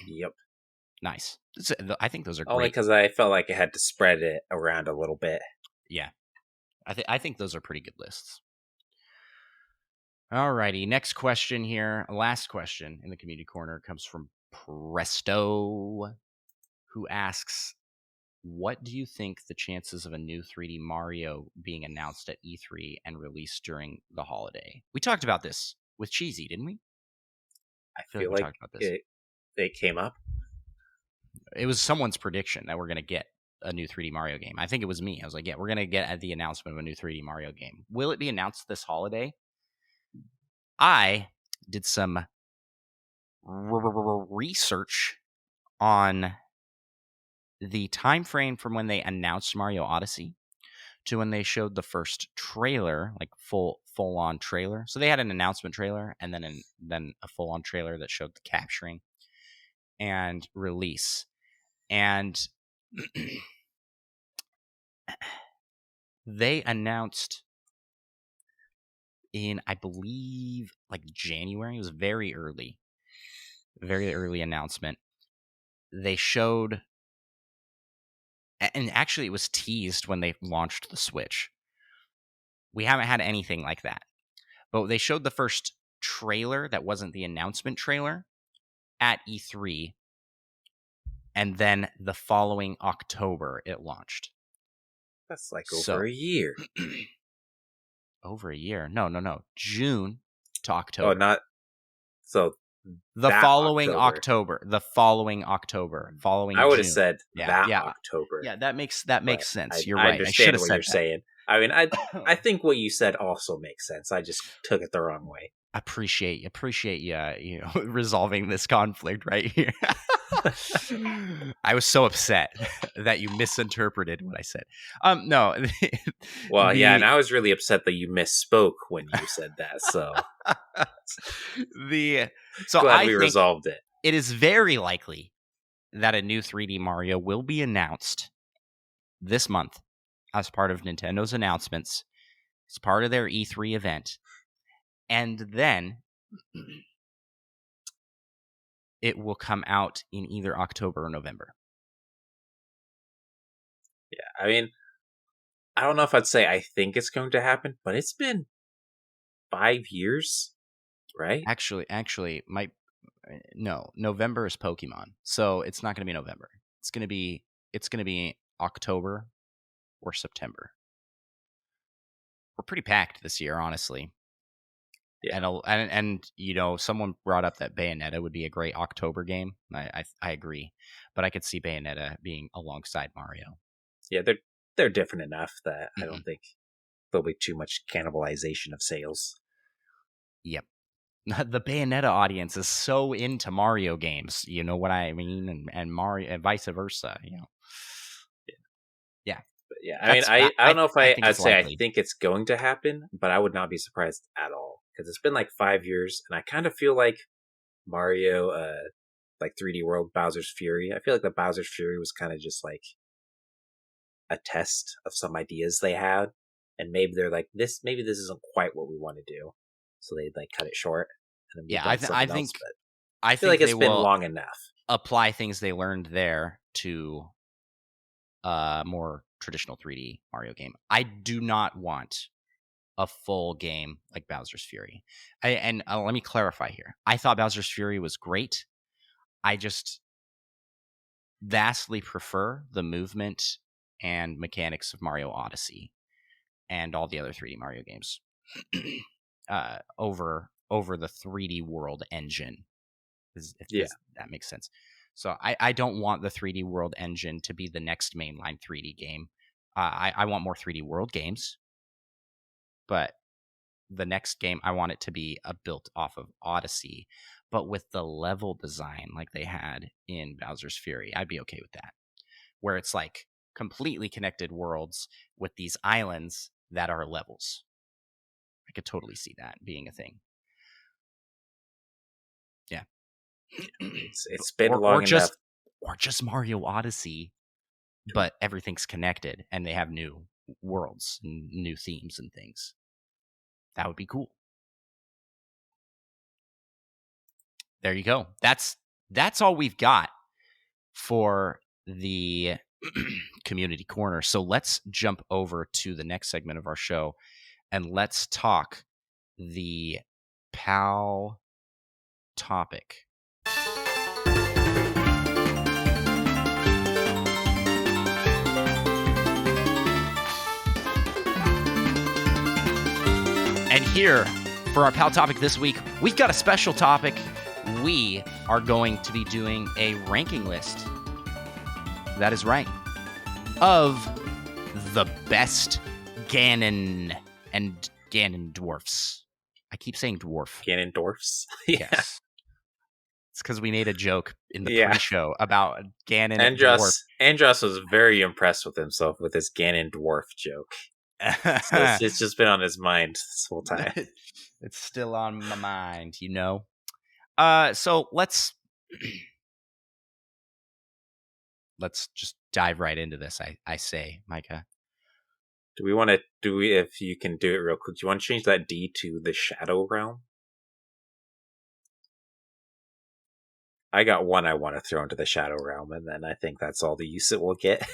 Yep. Nice. I think those are only great. because I felt like I had to spread it around a little bit. Yeah, I think those are pretty good lists. Alrighty, next question here. Last question in the community corner comes from Presto, who asks, what do you think the chances of a new 3D Mario being announced at E3 and released during the holiday? We talked about this with Cheesy, didn't we? I feel feel like we like talked about this. it came up. It was someone's prediction that we're going to get a new 3D Mario game. I think it was me. I was like, yeah, we're going to get the announcement of a new 3D Mario game. Will it be announced this holiday? I did some research on the time frame from when they announced Mario Odyssey to when they showed the first trailer, like full on trailer. So they had an announcement trailer and then a full on trailer that showed the capturing and release. And they announced in, I believe, like January. It was very early announcement. They showed, and actually it was teased when they launched the Switch. We haven't had anything like that. But they showed the first trailer that wasn't the announcement trailer at E3. And then the following October, it launched. That's like over a year. Over a year? No. June to October. Oh, not so. The following October. The following October. Following. I would have June. said that October. Yeah, that makes sense. You're I right. understand what said you're saying. I mean, I think what you said also makes sense. I just took it the wrong way. Appreciate you resolving this conflict right here. I was so upset that you misinterpreted what I said. No. Well, and I was really upset that you misspoke when you said that. So glad we resolved it. It is very likely that a new 3D Mario will be announced this month as part of Nintendo's announcements. It's part of their E3 event. And then it will come out in either October or November. Yeah, I mean, I don't know if I'd say I think it's going to happen, but it's been 5 years, right? Actually, November is Pokemon, so it's not going to be November. It's going to be October or September. We're pretty packed this year, honestly. Yeah. And someone brought up that Bayonetta would be a great October game. I agree, but I could see Bayonetta being alongside Mario. Yeah, they're different enough that I don't think there'll be too much cannibalization of sales. Yep. The Bayonetta audience is so into Mario games, you know what I mean, and Mario and vice versa, Yeah. But yeah, I mean, I don't know if I'd say likely. I think it's going to happen, but I would not be surprised at all. Because it's been like 5 years, and I kind of feel like Mario, like 3D World, Bowser's Fury. I feel like the Bowser's Fury was kind of just like a test of some ideas they had, and maybe they're like, this isn't quite what we want to do, so they like cut it short. And then I feel like it's been long enough. Apply things they learned there to more traditional 3D Mario game. I do not want a full game like Bowser's Fury. And let me clarify here. I thought Bowser's Fury was great. I just vastly prefer the movement and mechanics of Mario Odyssey and all the other 3D Mario games over the 3D World engine. If that makes sense. So I don't want the 3D World engine to be the next mainline 3D game. I want more 3D World games. But the next game, I want it to be built off of Odyssey, but with the level design like they had in Bowser's Fury. I'd be okay with that, where it's like completely connected worlds with these islands that are levels. I could totally see that being a thing. Yeah. It's been long enough. Or just Mario Odyssey, but everything's connected and they have new worlds and new themes and things. That would be cool. There you go. That's all we've got for the community corner. So let's jump over to the next segment of our show and let's talk the PAL topic. And here For our pal topic this week, we've got a special topic. We are going to be doing a ranking list. That is right. Of the best Ganon and Ganondorfs. I keep saying dwarf. Ganondorfs. Yeah. Yes. It's because we made a joke in the pre-show about Ganon and Dwarf. Andros was very impressed with himself with his Ganondorf joke. So it's just been on his mind this whole time. It's still on my mind, you know. So let's just dive right into this. I say, Micah. If you can do it real quick, do you want to change that D to the Shadow Realm? I got one I want to throw into the Shadow Realm, and then I think that's all the use it will get.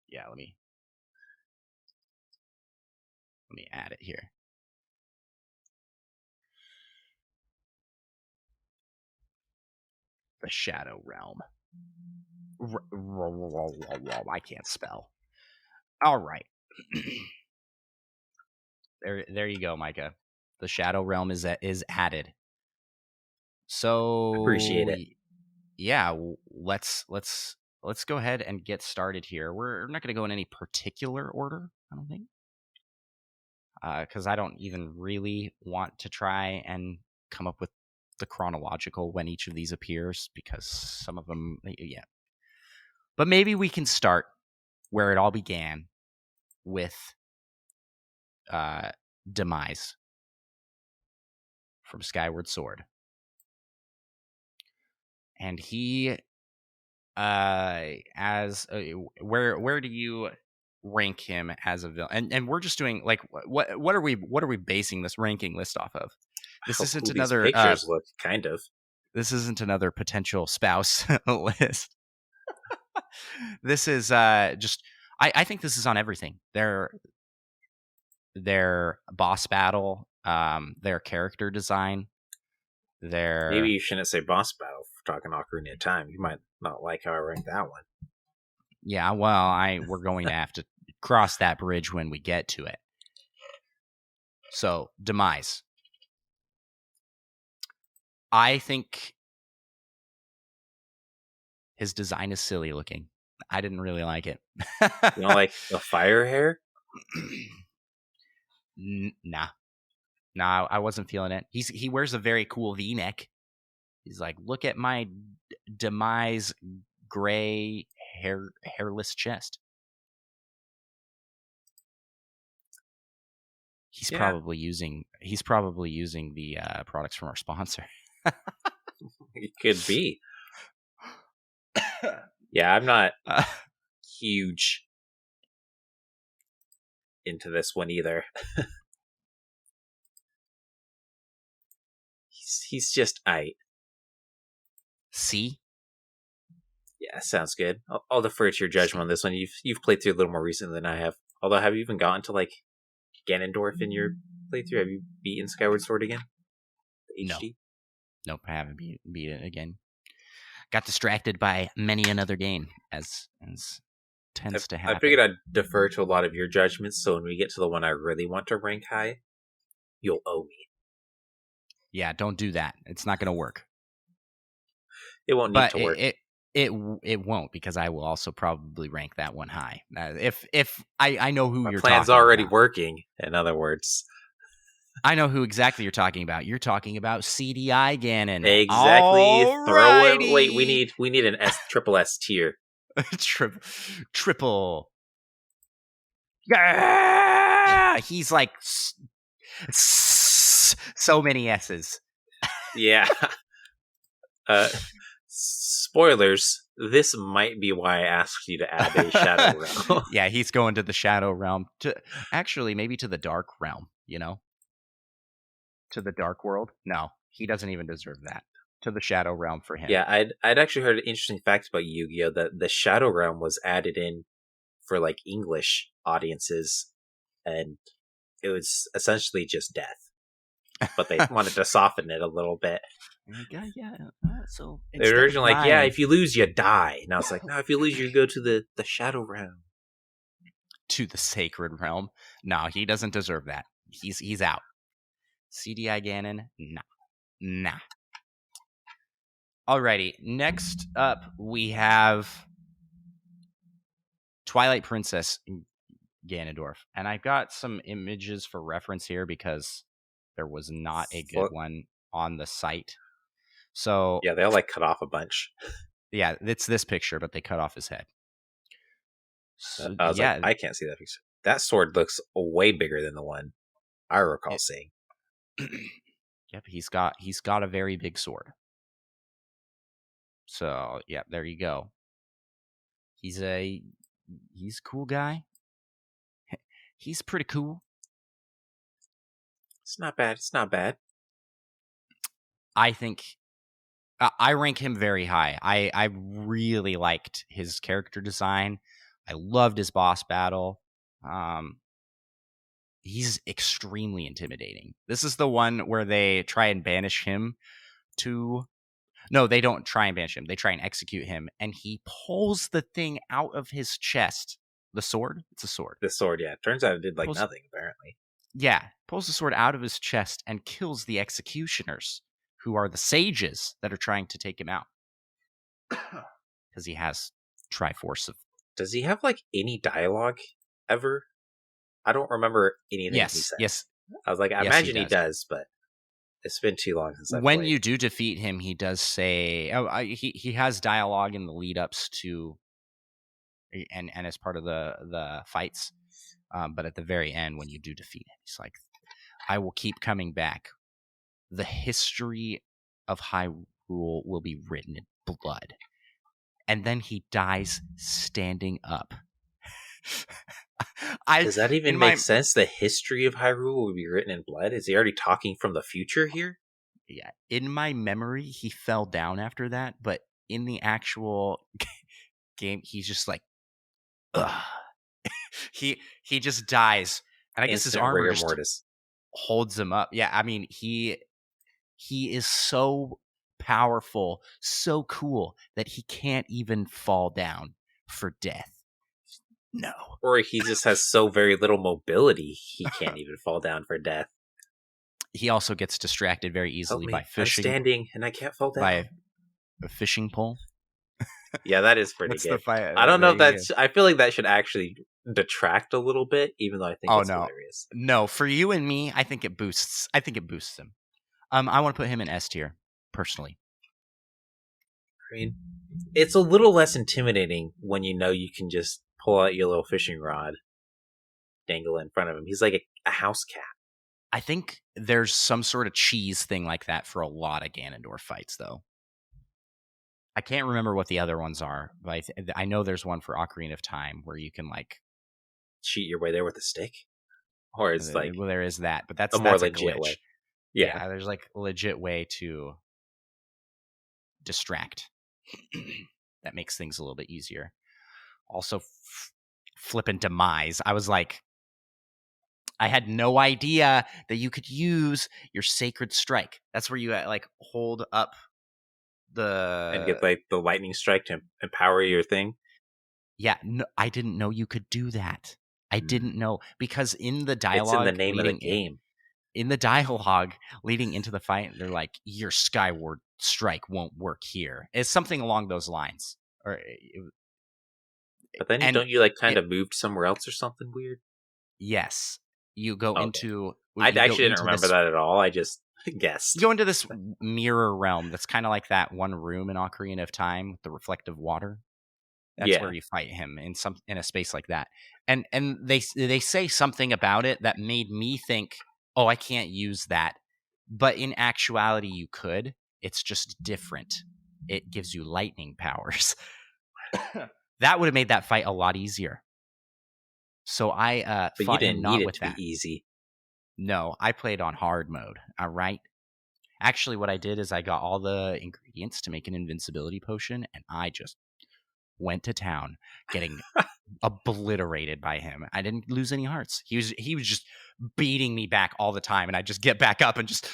Yeah, let me add it here. The Shadow Realm. I can't spell. All right. There you go, Micah. The Shadow Realm is added. So Appreciate it. Yeah, let's go ahead and get started here. We're not going to go in any particular order, I don't think. Because I don't even really want to try and come up with the chronological when each of these appears, because some of them, yeah. But maybe we can start where it all began with Demise from Skyward Sword. And he, where do you rank him as a villain? And we're just doing like what are we basing this ranking list off of? This How isn't cool another these pictures look, kind of. This isn't another potential spouse list. This is just I think this is on everything. Their boss battle, their character design, Maybe you shouldn't say boss battle for talking Ocarina of Time. You might not like how I ranked that one. Yeah, well, we're going to have to cross that bridge when we get to it. So, Demise. I think his design is silly looking. I didn't really like it. You know, like the fire hair? Nah, I wasn't feeling it. He wears a very cool V-neck. He's like, look at my Demise gray hairless chest. He's probably using the products from our sponsor. It could be. Yeah, I'm not huge into this one either. He's just aight. See? Yeah, sounds good. I'll defer to your judgment on this one. You've played through a little more recently than I have. Although, have you even gotten to like Ganondorf in your playthrough? Have you beaten Skyward Sword again? The HD? Nope, I haven't beat it again. Got distracted by many another game, as tends to happen. I figured I'd defer to a lot of your judgments, so when we get to the one I really want to rank high, you'll owe me. Yeah, don't do that. It's not going to work. It won't need to work. It won't, because I will also probably rank that one high. If I know who My you're plan's talking already about. working, in other words. I know who exactly you're talking about. You're talking about CDI Ganon. Exactly. Alrighty. Throw it. Wait, we need an triple S tier. Triple. Yeah! He's like so many S's. Yeah. Spoilers. This might be why I asked you to add a Shadow Realm. Yeah, he's going to the Shadow Realm. Maybe to the Dark Realm, you know? To the Dark World? No, he doesn't even deserve that. To the Shadow Realm for him. Yeah, I'd actually heard an interesting fact about Yu-Gi-Oh! That the Shadow Realm was added in for like English audiences, and it was essentially just death. But they wanted to soften it a little bit. So they were originally like, yeah, if you lose, you die. Now it's like, no, if you lose, you go to the Shadow Realm. To the Sacred Realm. No, he doesn't deserve that. He's out. CDI Ganon, nah. Alrighty, next up we have Twilight Princess Ganondorf, and I've got some images for reference here because there was not a good one on the site. So yeah, they all like cut off a bunch. Yeah, it's this picture, but they cut off his head. So, I was like, I can't see that picture. That sword looks way bigger than the one I recall seeing. Yep, he's got a very big sword. So yeah, there you go. He's a cool guy. He's pretty cool. It's not bad. It's not bad. I think I rank him very high. I really liked his character design. I loved his boss battle. He's extremely intimidating. This is the one where they try and banish him to... No, they don't try and banish him. They try and execute him, and he pulls the thing out of his chest. The sword? It's a sword. The sword, yeah. Turns out it did nothing, apparently. Yeah, pulls the sword out of his chest and kills the executioners, who are the sages that are trying to take him out. Because he has Triforce of... Does he have, any dialogue ever? I don't remember anything he said. Yes. I was like, I imagine he does, but it's been too long since I've When played. you do defeat him, he does say... he has dialogue in the lead-ups to... And as part of the fights. But at the very end, when you do defeat him, he's like, I will keep coming back. The history of Hyrule will be written in blood. And then he dies standing up. Does that even make sense? The history of Hyrule will be written in blood? Is he already talking from the future here? Yeah. In my memory, he fell down after that. But in the actual game, he's just like, ugh. He just dies. And I guess his armor just holds him up. Yeah, I mean, he is so powerful, so cool that he can't even fall down for death. No. Or he just has so very little mobility, he can't even fall down for death. He also gets distracted very easily by fishing. I'm standing and I can't fall down. By a fishing pole. Yeah, that is pretty good. I don't know if that's... I feel like that should actually detract a little bit, even though I think it's hilarious. No, for you and me, I think it boosts him. I want to put him in S tier, personally. I mean, it's a little less intimidating when you know you can just pull out your little fishing rod, dangle it in front of him. He's like a house cat. I think there's some sort of cheese thing like that for a lot of Ganondorf fights, though. I can't remember what the other ones are, but I know there's one for Ocarina of Time where you can cheat your way there with a stick, or it's well, there is that, but that's a more legit legit way. Yeah, there's a legit way to distract that makes things a little bit easier. Also, flippin' demise. I was like, I had no idea that you could use your Sacred Strike. That's where you hold up and get the lightning strike to empower your thing. Yeah, no, I didn't know you could do that. I didn't know, because in the dialogue, it's in the name of the game. In the dialogue leading into the fight, they're like, "Your Skyward Strike won't work here." It's something along those lines. But then don't you kind of moved somewhere else or something weird? Yes, you go into. I actually didn't remember that at all. I just guessed. You go into this mirror realm that's kind of like that one room in Ocarina of Time with the reflective water. That's where you fight him in a space like that. And they say something about it that made me think, oh, I can't use that. But in actuality, you could. It's just different. It gives you lightning powers. That would have made that fight a lot easier. So I but fought you didn't him not need it with to that. Be easy. No, I played on hard mode. All right. Actually, what I did is I got all the ingredients to make an invincibility potion, and I just went to town, getting obliterated by him. I didn't lose any hearts. He was just beating me back all the time, and I just get back up and just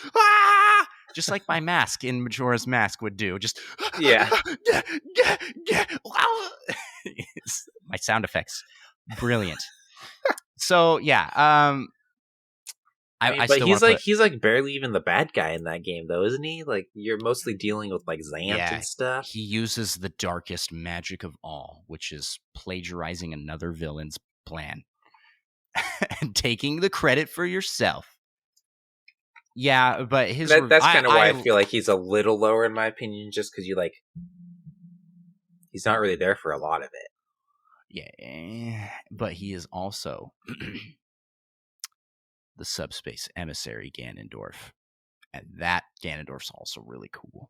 just like my mask in Majora's Mask would do. Just my sound effects, brilliant. So yeah, But still he's wanna like he's like barely even the bad guy in that game, though, isn't he? Like you're mostly dealing with like Xant and stuff. He uses the darkest magic of all, which is plagiarizing another villain's plan and taking the credit for yourself. Yeah, but That's kind of why I feel like he's a little lower in my opinion, just because he's not really there for a lot of it. Yeah, but he is also the subspace emissary Ganondorf, and that Ganondorf's also really cool.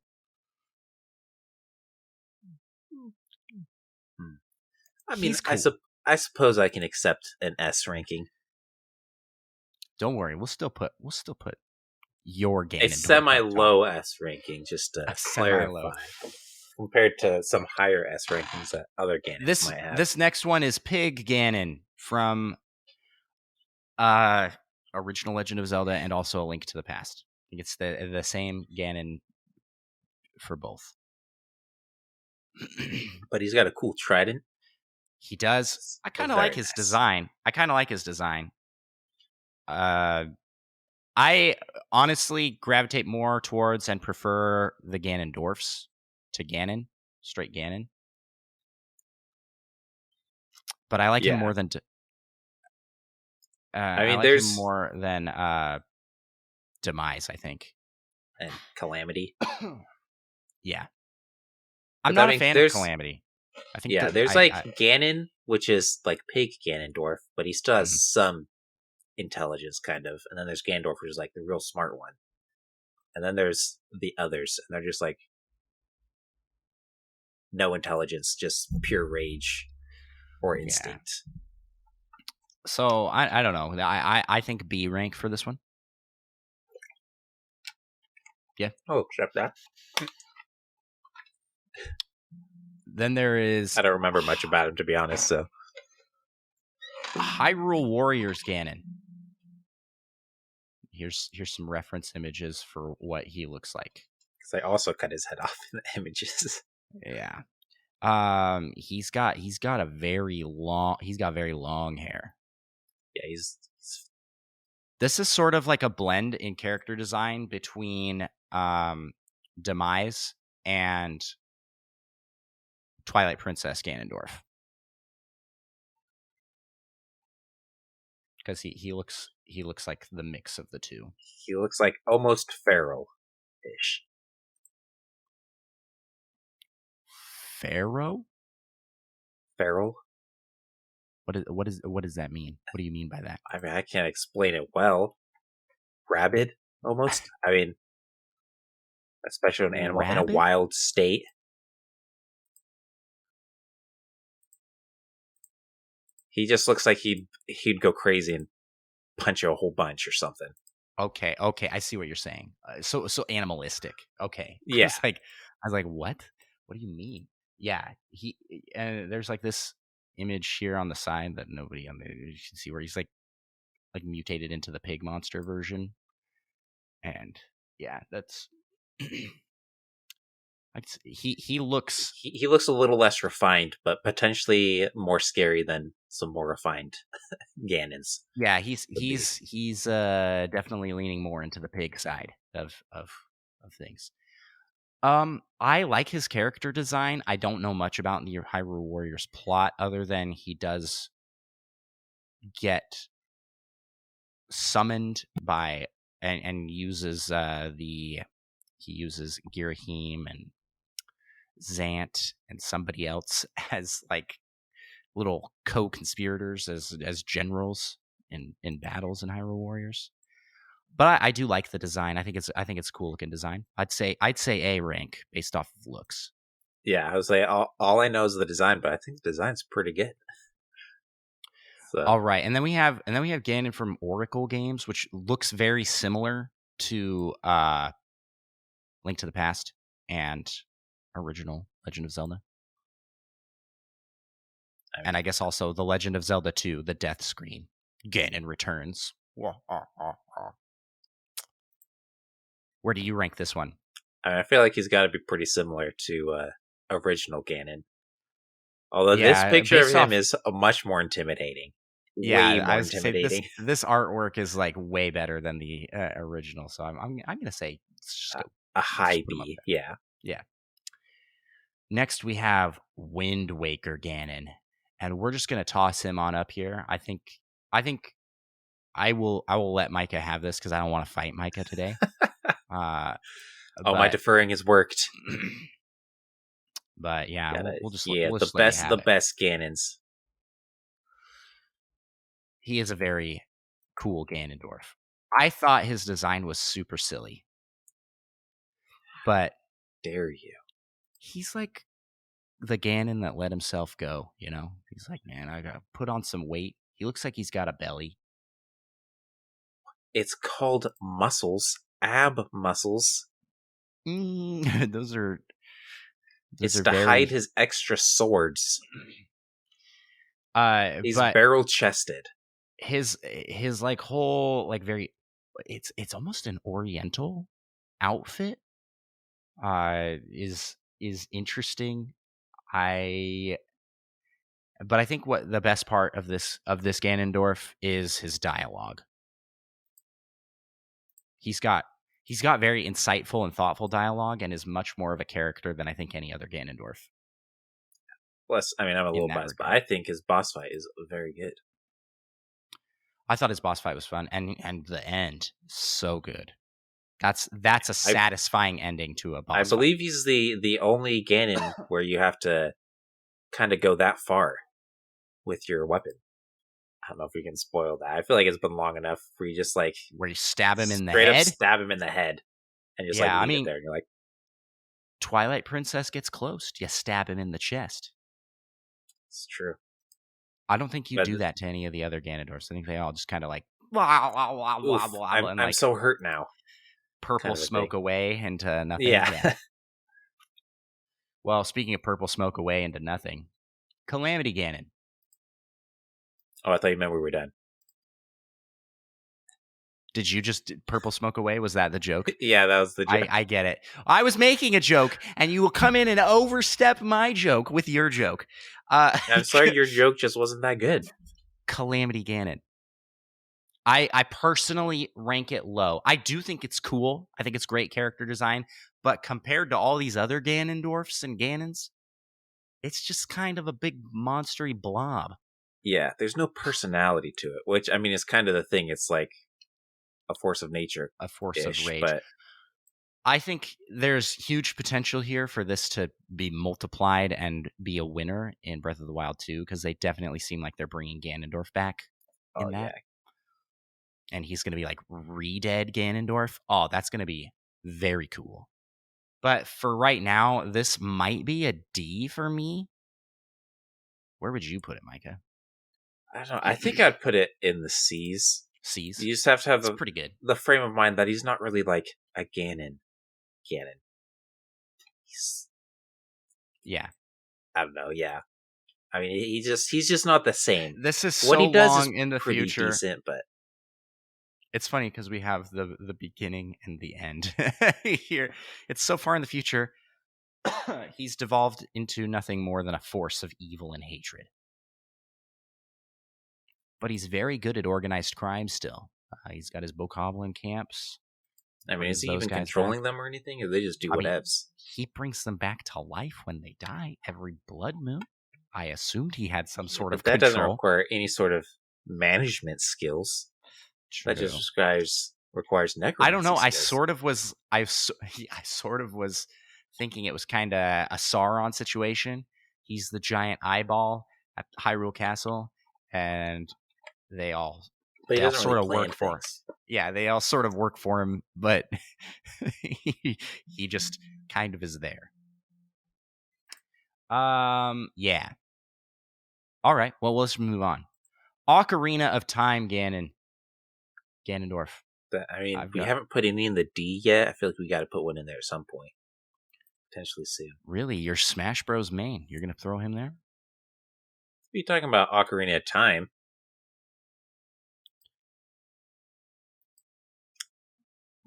I mean, cool. I suppose I can accept an S ranking. Don't worry, we'll still put your Ganondorf. A semi-low S ranking, just to clarify, compared to some higher S rankings that other Ganons might have. This next one is Pig Ganon from original Legend of Zelda and also A Link to the Past. I think it's the same Ganon for both. But he's got a cool trident. He does. I kind of like his design. I honestly gravitate more towards and prefer the Ganondorfs to Ganon, straight Ganon. But I like him more than there's more than Demise, I think, and Calamity. Yeah, I'm not a fan of Calamity. I think there's Ganon, which is like Pig Ganondorf, but he still has some intelligence, kind of. And then there's Ganondorf, which is like the real smart one. And then there's the others, and they're just like no intelligence, just pure rage or instinct. Yeah. So I don't know. I think B rank for this one. Yeah. I'll accept that. Then there is... I don't remember much about him, to be honest, so... Hyrule Warriors Ganon. Here's some reference images for what he looks like. Because I also cut his head off in the images. Yeah. He's got very long hair. Yeah, This is sort of like a blend in character design between Demise and Twilight Princess Ganondorf. Because he looks like the mix of the two. He looks like almost Pharaoh-ish. Pharaoh? Pharaoh? What does that mean? What do you mean by that? I mean, I can't explain it well. Rabid, almost. I mean, especially an animal in a wild state. He just looks like he'd go crazy and punch you a whole bunch or something. Okay, I see what you're saying. So animalistic. Okay, yeah. I was like, what? What do you mean? Yeah, there's like this image here on the side that nobody on you can see where he's like mutated into the pig monster version, and yeah, that's he looks a little less refined, but potentially more scary than some more refined Ganons. Yeah, he's definitely leaning more into the pig side of things. I like his character design. I don't know much about the Hyrule Warriors plot other than he does get summoned by and uses he uses Girahim and Xant and somebody else as like little co-conspirators as generals in battles in Hyrule Warriors. But I do like the design. I think it's cool looking design. I'd say A rank based off of looks. Yeah, I was like, all I know is the design, but I think the design's pretty good. So. All right, and then we have Ganon from Oracle Games, which looks very similar to Link to the Past and original Legend of Zelda. And I guess also The Legend of Zelda 2, the death screen. Ganon returns. Where do you rank this one? I feel like he's got to be pretty similar to original Ganon. Although this picture of him is much more intimidating. way more I was gonna say intimidating. this artwork is like way better than the original. So I'm gonna say let's just go. A high put 'em up B, there. yeah. Next we have Wind Waker Ganon, and we're just gonna toss him on up here. I think I will let Micah have this because I don't want to fight Micah today. My but- deferring has worked. But yeah, we'll just yeah, we'll the just let you best, have the it. best Ganons. He is a very cool Ganondorf. I thought his design was super silly, but Dare you? he's like the Ganon that let himself go. You know, he's like, man, I gotta put on some weight. He looks like he's got a belly. It's called muscles, ab muscles. Those are It's to very, hide his extra swords. He's but barrel chested. his like whole like very it's almost an oriental outfit is interesting. But I think what the best part of this Ganondorf is his dialogue. He's got very insightful and thoughtful dialogue and is much more of a character than I think any other Ganondorf. Plus, I mean, I'm a little biased, but I think his boss fight is very good. I thought his boss fight was fun, and the end so good. That's a satisfying ending to a boss. I believe he's the only Ganon where you have to kind of go that far with your weapon. I don't know if we can spoil that. I feel like it's been long enough where you just like where you stab him in the straight head, up stab him in the head, and just like leave it there, and you're like, Twilight Princess gets close. You stab him in the chest. It's true. I don't think you do that to any of the other Ganondorfs. I think they all just kind of like, blah, blah, blah, blah, blah, I'm like so hurt now. Purple kind of smoke away into nothing. Yeah. Well, speaking of purple smoke away into nothing, Calamity Ganon. Oh, I thought you meant we were done. Did you just purple smoke away? Was that the joke? Yeah, that was the joke. I get it. I was making a joke, and you will come in and overstep my joke with your joke. I'm sorry, your joke just wasn't that good. Calamity Ganon. I personally rank it low. I do think it's cool. I think it's great character design. But compared to all these other Ganondorfs and Ganons, it's just kind of a big monstery blob. Yeah, there's no personality to it, which, I mean, is kind of the thing. It's like a force of nature. A force of rage. But I think there's huge potential here for this to be multiplied and be a winner in Breath of the Wild 2, because they definitely seem like they're bringing Ganondorf back in that. Yeah. And he's going to be like re-dead Ganondorf. Oh, that's going to be very cool. But for right now, this might be a D for me. Where would you put it, Micah? I don't know. I think I'd put it in the C's. C's? You just have to have pretty good. The frame of mind that he's not really like a Ganon. Yeah. I don't know. Yeah. I mean, he's just not the same. This is what so he does long is in the pretty future. decent, but it's funny because we have the beginning and the end here. It's so far in the future. He's devolved into nothing more than a force of evil and hatred. But he's very good at organized crime still. He's got his bokoblin camps. I mean, is he even controlling them or anything? Or they just do whatevs? He brings them back to life when they die every blood moon. I assumed he had some sort of that control. Doesn't require any sort of management skills. True. That just requires necromancy. I don't know. I skills. sort of was thinking it was kind of a Sauron situation. He's the giant eyeball at Hyrule Castle, and they all sort of work for him. Yeah, they all sort of work for him, but he just kind of is there. Yeah. All right. Well, let's move on. Ocarina of Time, Ganondorf. I mean, we haven't put any in the D yet. I feel like we got to put one in there at some point, potentially soon. Really, your Smash Bros. Main? You're gonna throw him there? You're talking about Ocarina of Time.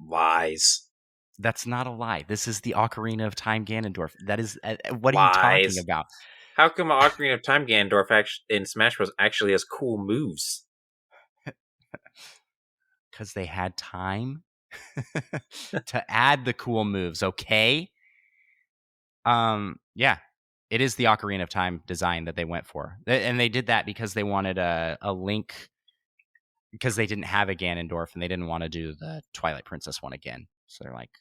Lies. That's not a lie. This is the Ocarina of Time Ganondorf. That is what are you talking about? How come Ocarina of Time Ganondorf in Smash Bros. Actually has cool moves? Because they had time to add the cool moves, okay? Yeah. It is the Ocarina of Time design that they went for. And they did that because they wanted a Link, because they didn't have a Ganondorf and they didn't want to do the Twilight Princess one again. So they're like,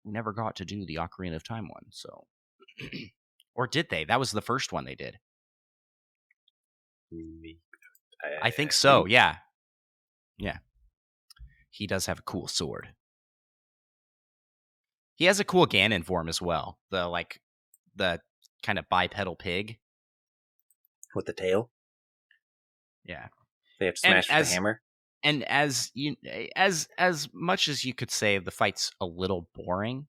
we never got to do the Ocarina of Time one, so... Or did they? That was the first one they did. I think so, yeah. Yeah. He does have a cool sword. He has a cool Ganon form as well. The kind of bipedal pig. With the tail? Yeah. They have to smash with the hammer? And as much as you could say the fight's a little boring,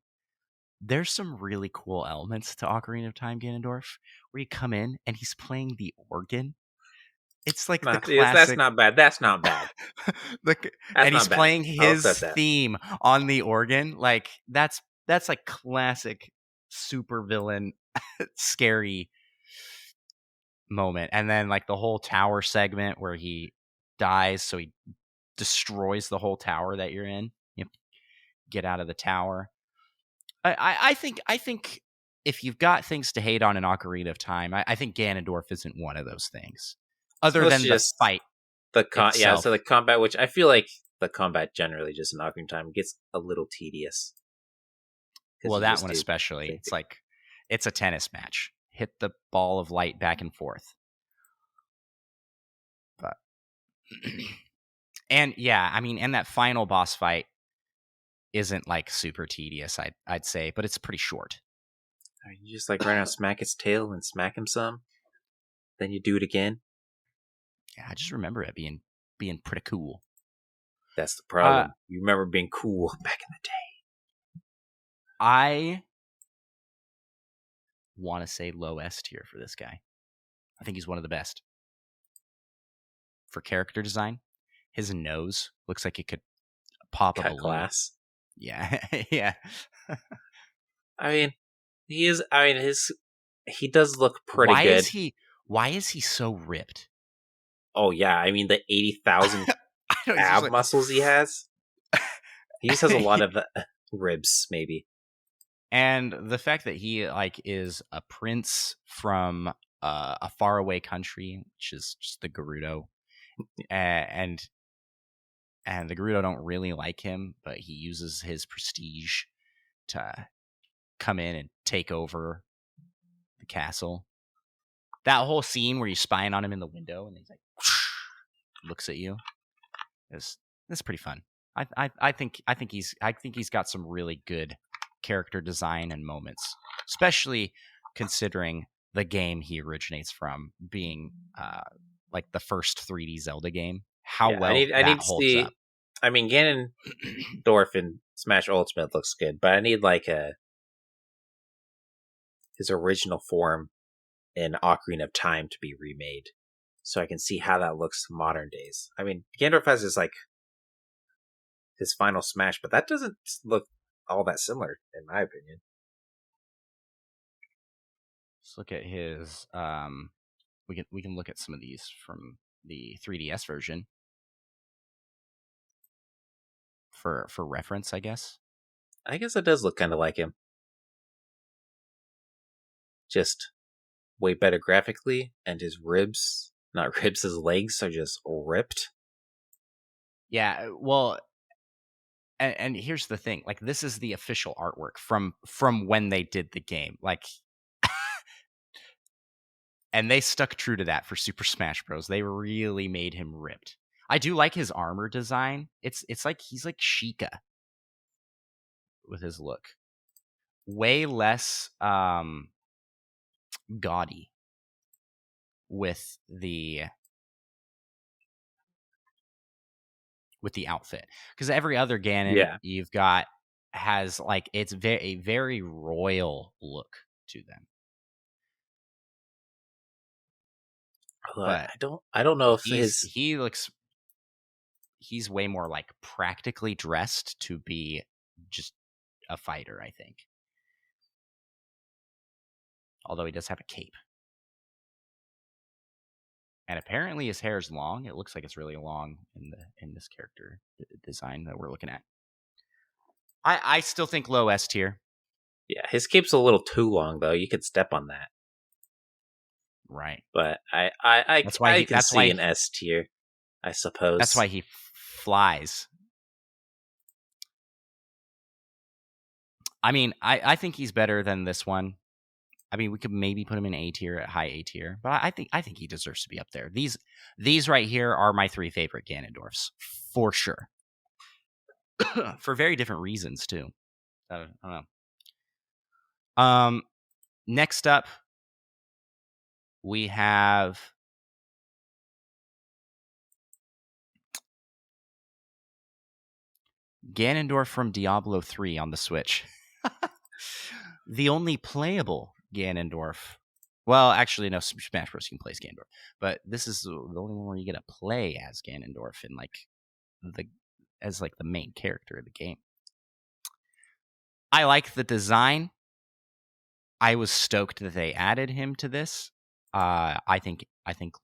there's some really cool elements to Ocarina of Time Ganondorf where you come in and he's playing the organ. It's like the classic. That's not bad. That's not bad. And he's playing his theme on the organ. Like that's like classic supervillain scary moment. And then like the whole tower segment where he dies, so he destroys the whole tower that you're in. You get out of the tower. I think if you've got things to hate on in Ocarina of Time, I think Ganondorf isn't one of those things. Other than the fight. So the combat, which I feel like the combat generally just in Ocarina of Time gets a little tedious. Well, that one especially. It's like, it's a tennis match. Hit the ball of light back and forth. But, and yeah, I mean, and that final boss fight isn't like super tedious, I'd say, but it's pretty short. You just like run out, smack its tail, and smack him some. Then you do it again. Yeah, I just remember it being pretty cool. That's the problem. You remember being cool back in the day. I want to say low S tier for this guy. I think he's one of the best. For character design, his nose looks like it could pop up a glass. Yeah, yeah. I mean, he does look pretty good. Why is he so ripped? Oh yeah, I mean the 80,000 ab muscles he has. He just has a lot of ribs, maybe. And the fact that he like is a prince from a faraway country, which is just the Gerudo, and the Gerudo don't really like him, but he uses his prestige to come in and take over the castle. That whole scene where you're spying on him in the window and he's like looks at you is pretty fun. I think he's got some really good character design and moments, especially considering the game he originates from being like the first 3D Zelda game. How well I need holds up. I mean, Ganondorf in Smash Ultimate looks good, but I need like his original form in Ocarina of Time to be remade, so I can see how that looks modern days. I mean, Ganondorf has his final Smash, but that doesn't look all that similar, in my opinion. Let's look at his. We can look at some of these from the 3DS version for reference, I guess. I guess it does look kind of like him, just way better graphically, and his ribs, not ribs, his legs are just ripped. Yeah, well, and here's the thing, like this is the official artwork from when they did the game, like, and they stuck true to that for Super Smash Bros. They really made him ripped. I do like his armor design. It's like he's like Sheikah with his look. Way less gaudy with the outfit, because every other Ganon you've got has like it's a very royal look to them. But I don't know if he's way more like practically dressed to be just a fighter, I think. Although he does have a cape. And apparently his hair is long. It looks like it's really long in this character design that we're looking at. I still think low S tier. Yeah, his cape's a little too long though. You could step on that. Right. But I can see an S tier, I suppose. That's why he flies. I mean, I think he's better than this one. I mean, we could maybe put him in A tier, at high A tier, but I think he deserves to be up there. These right here are my 3 favorite Ganondorfs for sure, for very different reasons too. I don't know. Next up, we have Ganondorf from Diablo 3 on the Switch. The only playable Ganondorf. Well, actually, no, Smash Bros. You can play as Ganondorf, but this is the only one where you get to play as Ganondorf in as the main character of the game. I like the design. I was stoked that they added him to this. I think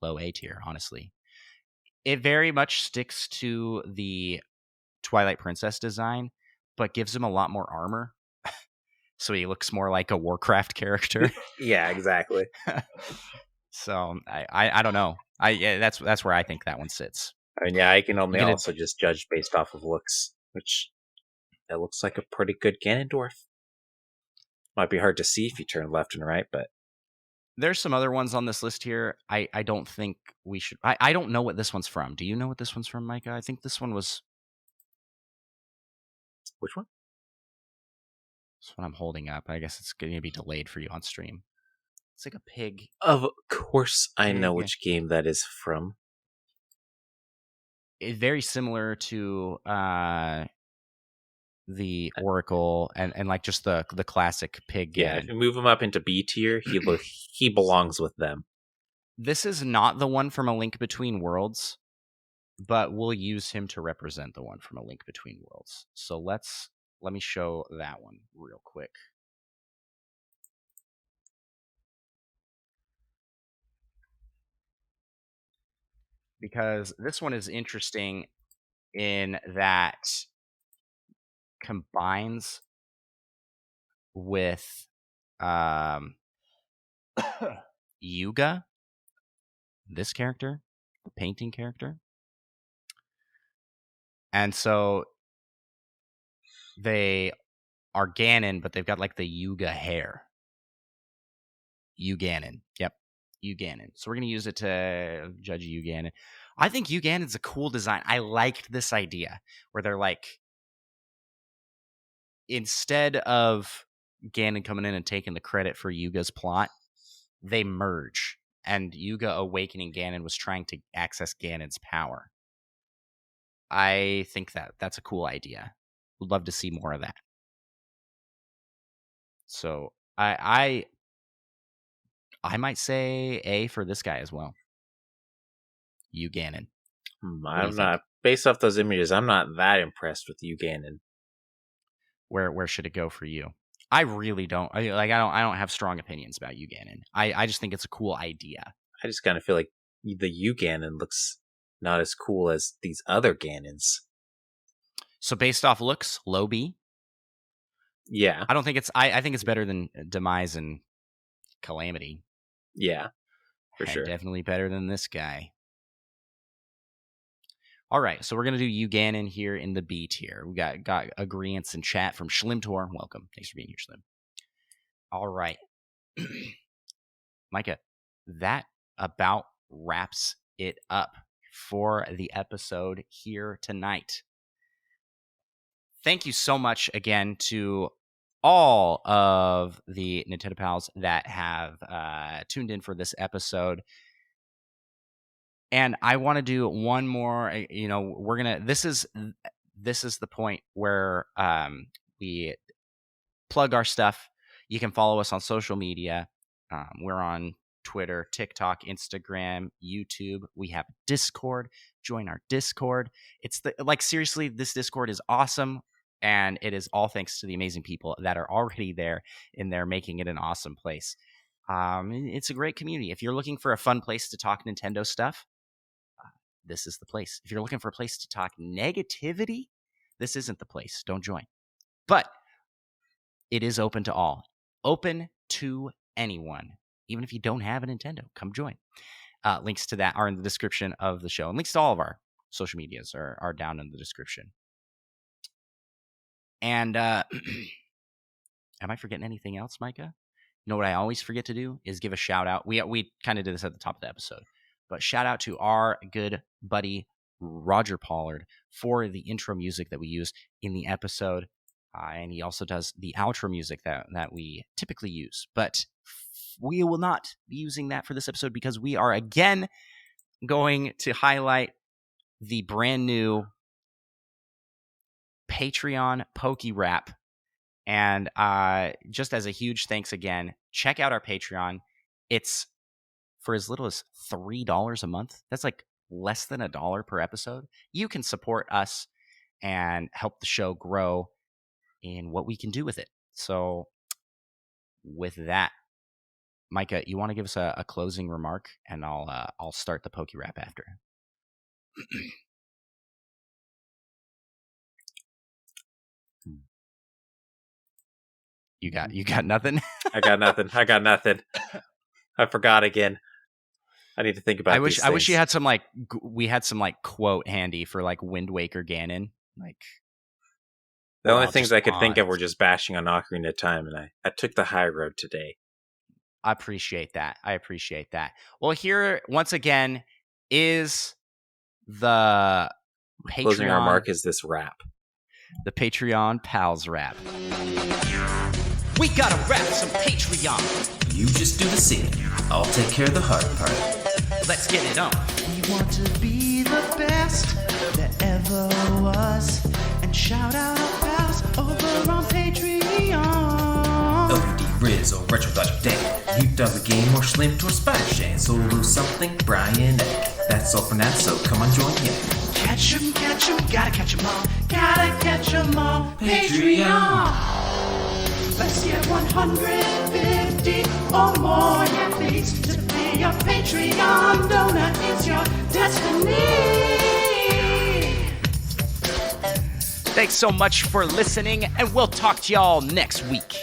low A tier, honestly. It very much sticks to the Twilight Princess design, but gives him a lot more armor. So he looks more like a Warcraft character. Yeah, exactly. So I don't know. That's where I think that one sits. I mean, yeah, I can only also just judge based off of looks, which that looks like a pretty good Ganondorf. Might be hard to see if you turn left and right, but there's some other ones on this list here. I don't think we should. I don't know what this one's from. Do you know what this one's from, Micah? I think this one was. Which one? This one I'm holding up. I guess it's going to be delayed for you on stream. It's like a pig. Of course, I know which game that is from. It's very similar to the Oracle and like just the classic pig. Yeah, if you move him up into B tier, he belongs with them. This is not the one from A Link Between Worlds, but we'll use him to represent the one from A Link Between Worlds. So let me show that one real quick. Because this one is interesting in that combines with Yuga, this character, the painting character. And so they are Ganon, but they've got like the Yuga hair. Ganon. Yep. Ganon. So we're going to use it to judge Ganon. I think Ganon's a cool design. I liked this idea where they're like, instead of Ganon coming in and taking the credit for Yuga's plot, they merge. And Yuga awakening Ganon was trying to access Ganon's power. I think that's a cool idea. Would love to see more of that. So I might say A for this guy as well. Ganon. I'm not, based off those images, I'm not that impressed with Ganon. Where should it go for you? I really don't. I don't have strong opinions about Ganon. I just think it's a cool idea. I just kind of feel like the Ganon looks not as cool as these other Ganons. So based off looks, low B. Yeah, I don't think it's. I think it's better than Demise and Calamity. Yeah, for sure. Definitely better than this guy. All right, so we're gonna do Ganon here in the B tier. We got agreeance in chat from Schlimtor. Welcome, thanks for being here, Schlim. All right, Micah, that about wraps it up for the episode here tonight. Thank you so much again to all of the Nintendo Pals that have tuned in for this episode. And I want to do one more, we're going to, this is the point where we plug our stuff. You can follow us on social media. We're on Twitter, TikTok, Instagram, YouTube. We have Discord. Join our Discord. It's seriously, this Discord is awesome. And it is all thanks to the amazing people that are already there in there, making it an awesome place. It's a great community. If you're looking for a fun place to talk Nintendo stuff, this is the place. If you're looking for a place to talk negativity, this isn't the place. Don't join. But it is open to all. Open to anyone. Even if you don't have a Nintendo, come join. Links to that are in the description of the show. And links to all of our social medias are down in the description. And am I forgetting anything else, Micah? You know what I always forget to do is give a shout out. We kind of did this at the top of the episode. But shout out to our good buddy, Roger Pollard, for the intro music that we use in the episode. And he also does the outro music that we typically use. But we will not be using that for this episode because we are again going to highlight the brand new Patreon Pokérap. And just as a huge thanks again, check out our Patreon. It's for as little as $3 a month. That's like less than $1 per episode. You can support us and help the show grow in what we can do with it. So with that, Micah, you want to give us a closing remark, and I'll start the Pokérap after. You got nothing? I got nothing. I forgot again. I need to think about. I wish you had some we had some quote handy for Wind Waker Ganon. The only things I could think of were just bashing on Ocarina of Time, and I took the high road today. I appreciate that. Well, here once again is the Patreon. Closing remark is this rap. The Patreon Pals rap. We gotta rap some Patreon. You just do the singing. I'll take care of the hard part. Let's get it on. We want to be the best that ever was. And shout out our pals over on Patreon. OD, Riz, or Retro Dodge Day. You done the game or Slim to a Spanish and solo something, Brian Eck. That's all for now, so come on, join in. Catch 'em, gotta catch 'em all. Gotta catch 'em all. Patreon. Let's get 150 or more, yeah, please. To be a Patreon donor is your destiny. Thanks so much for listening, and we'll talk to y'all next week.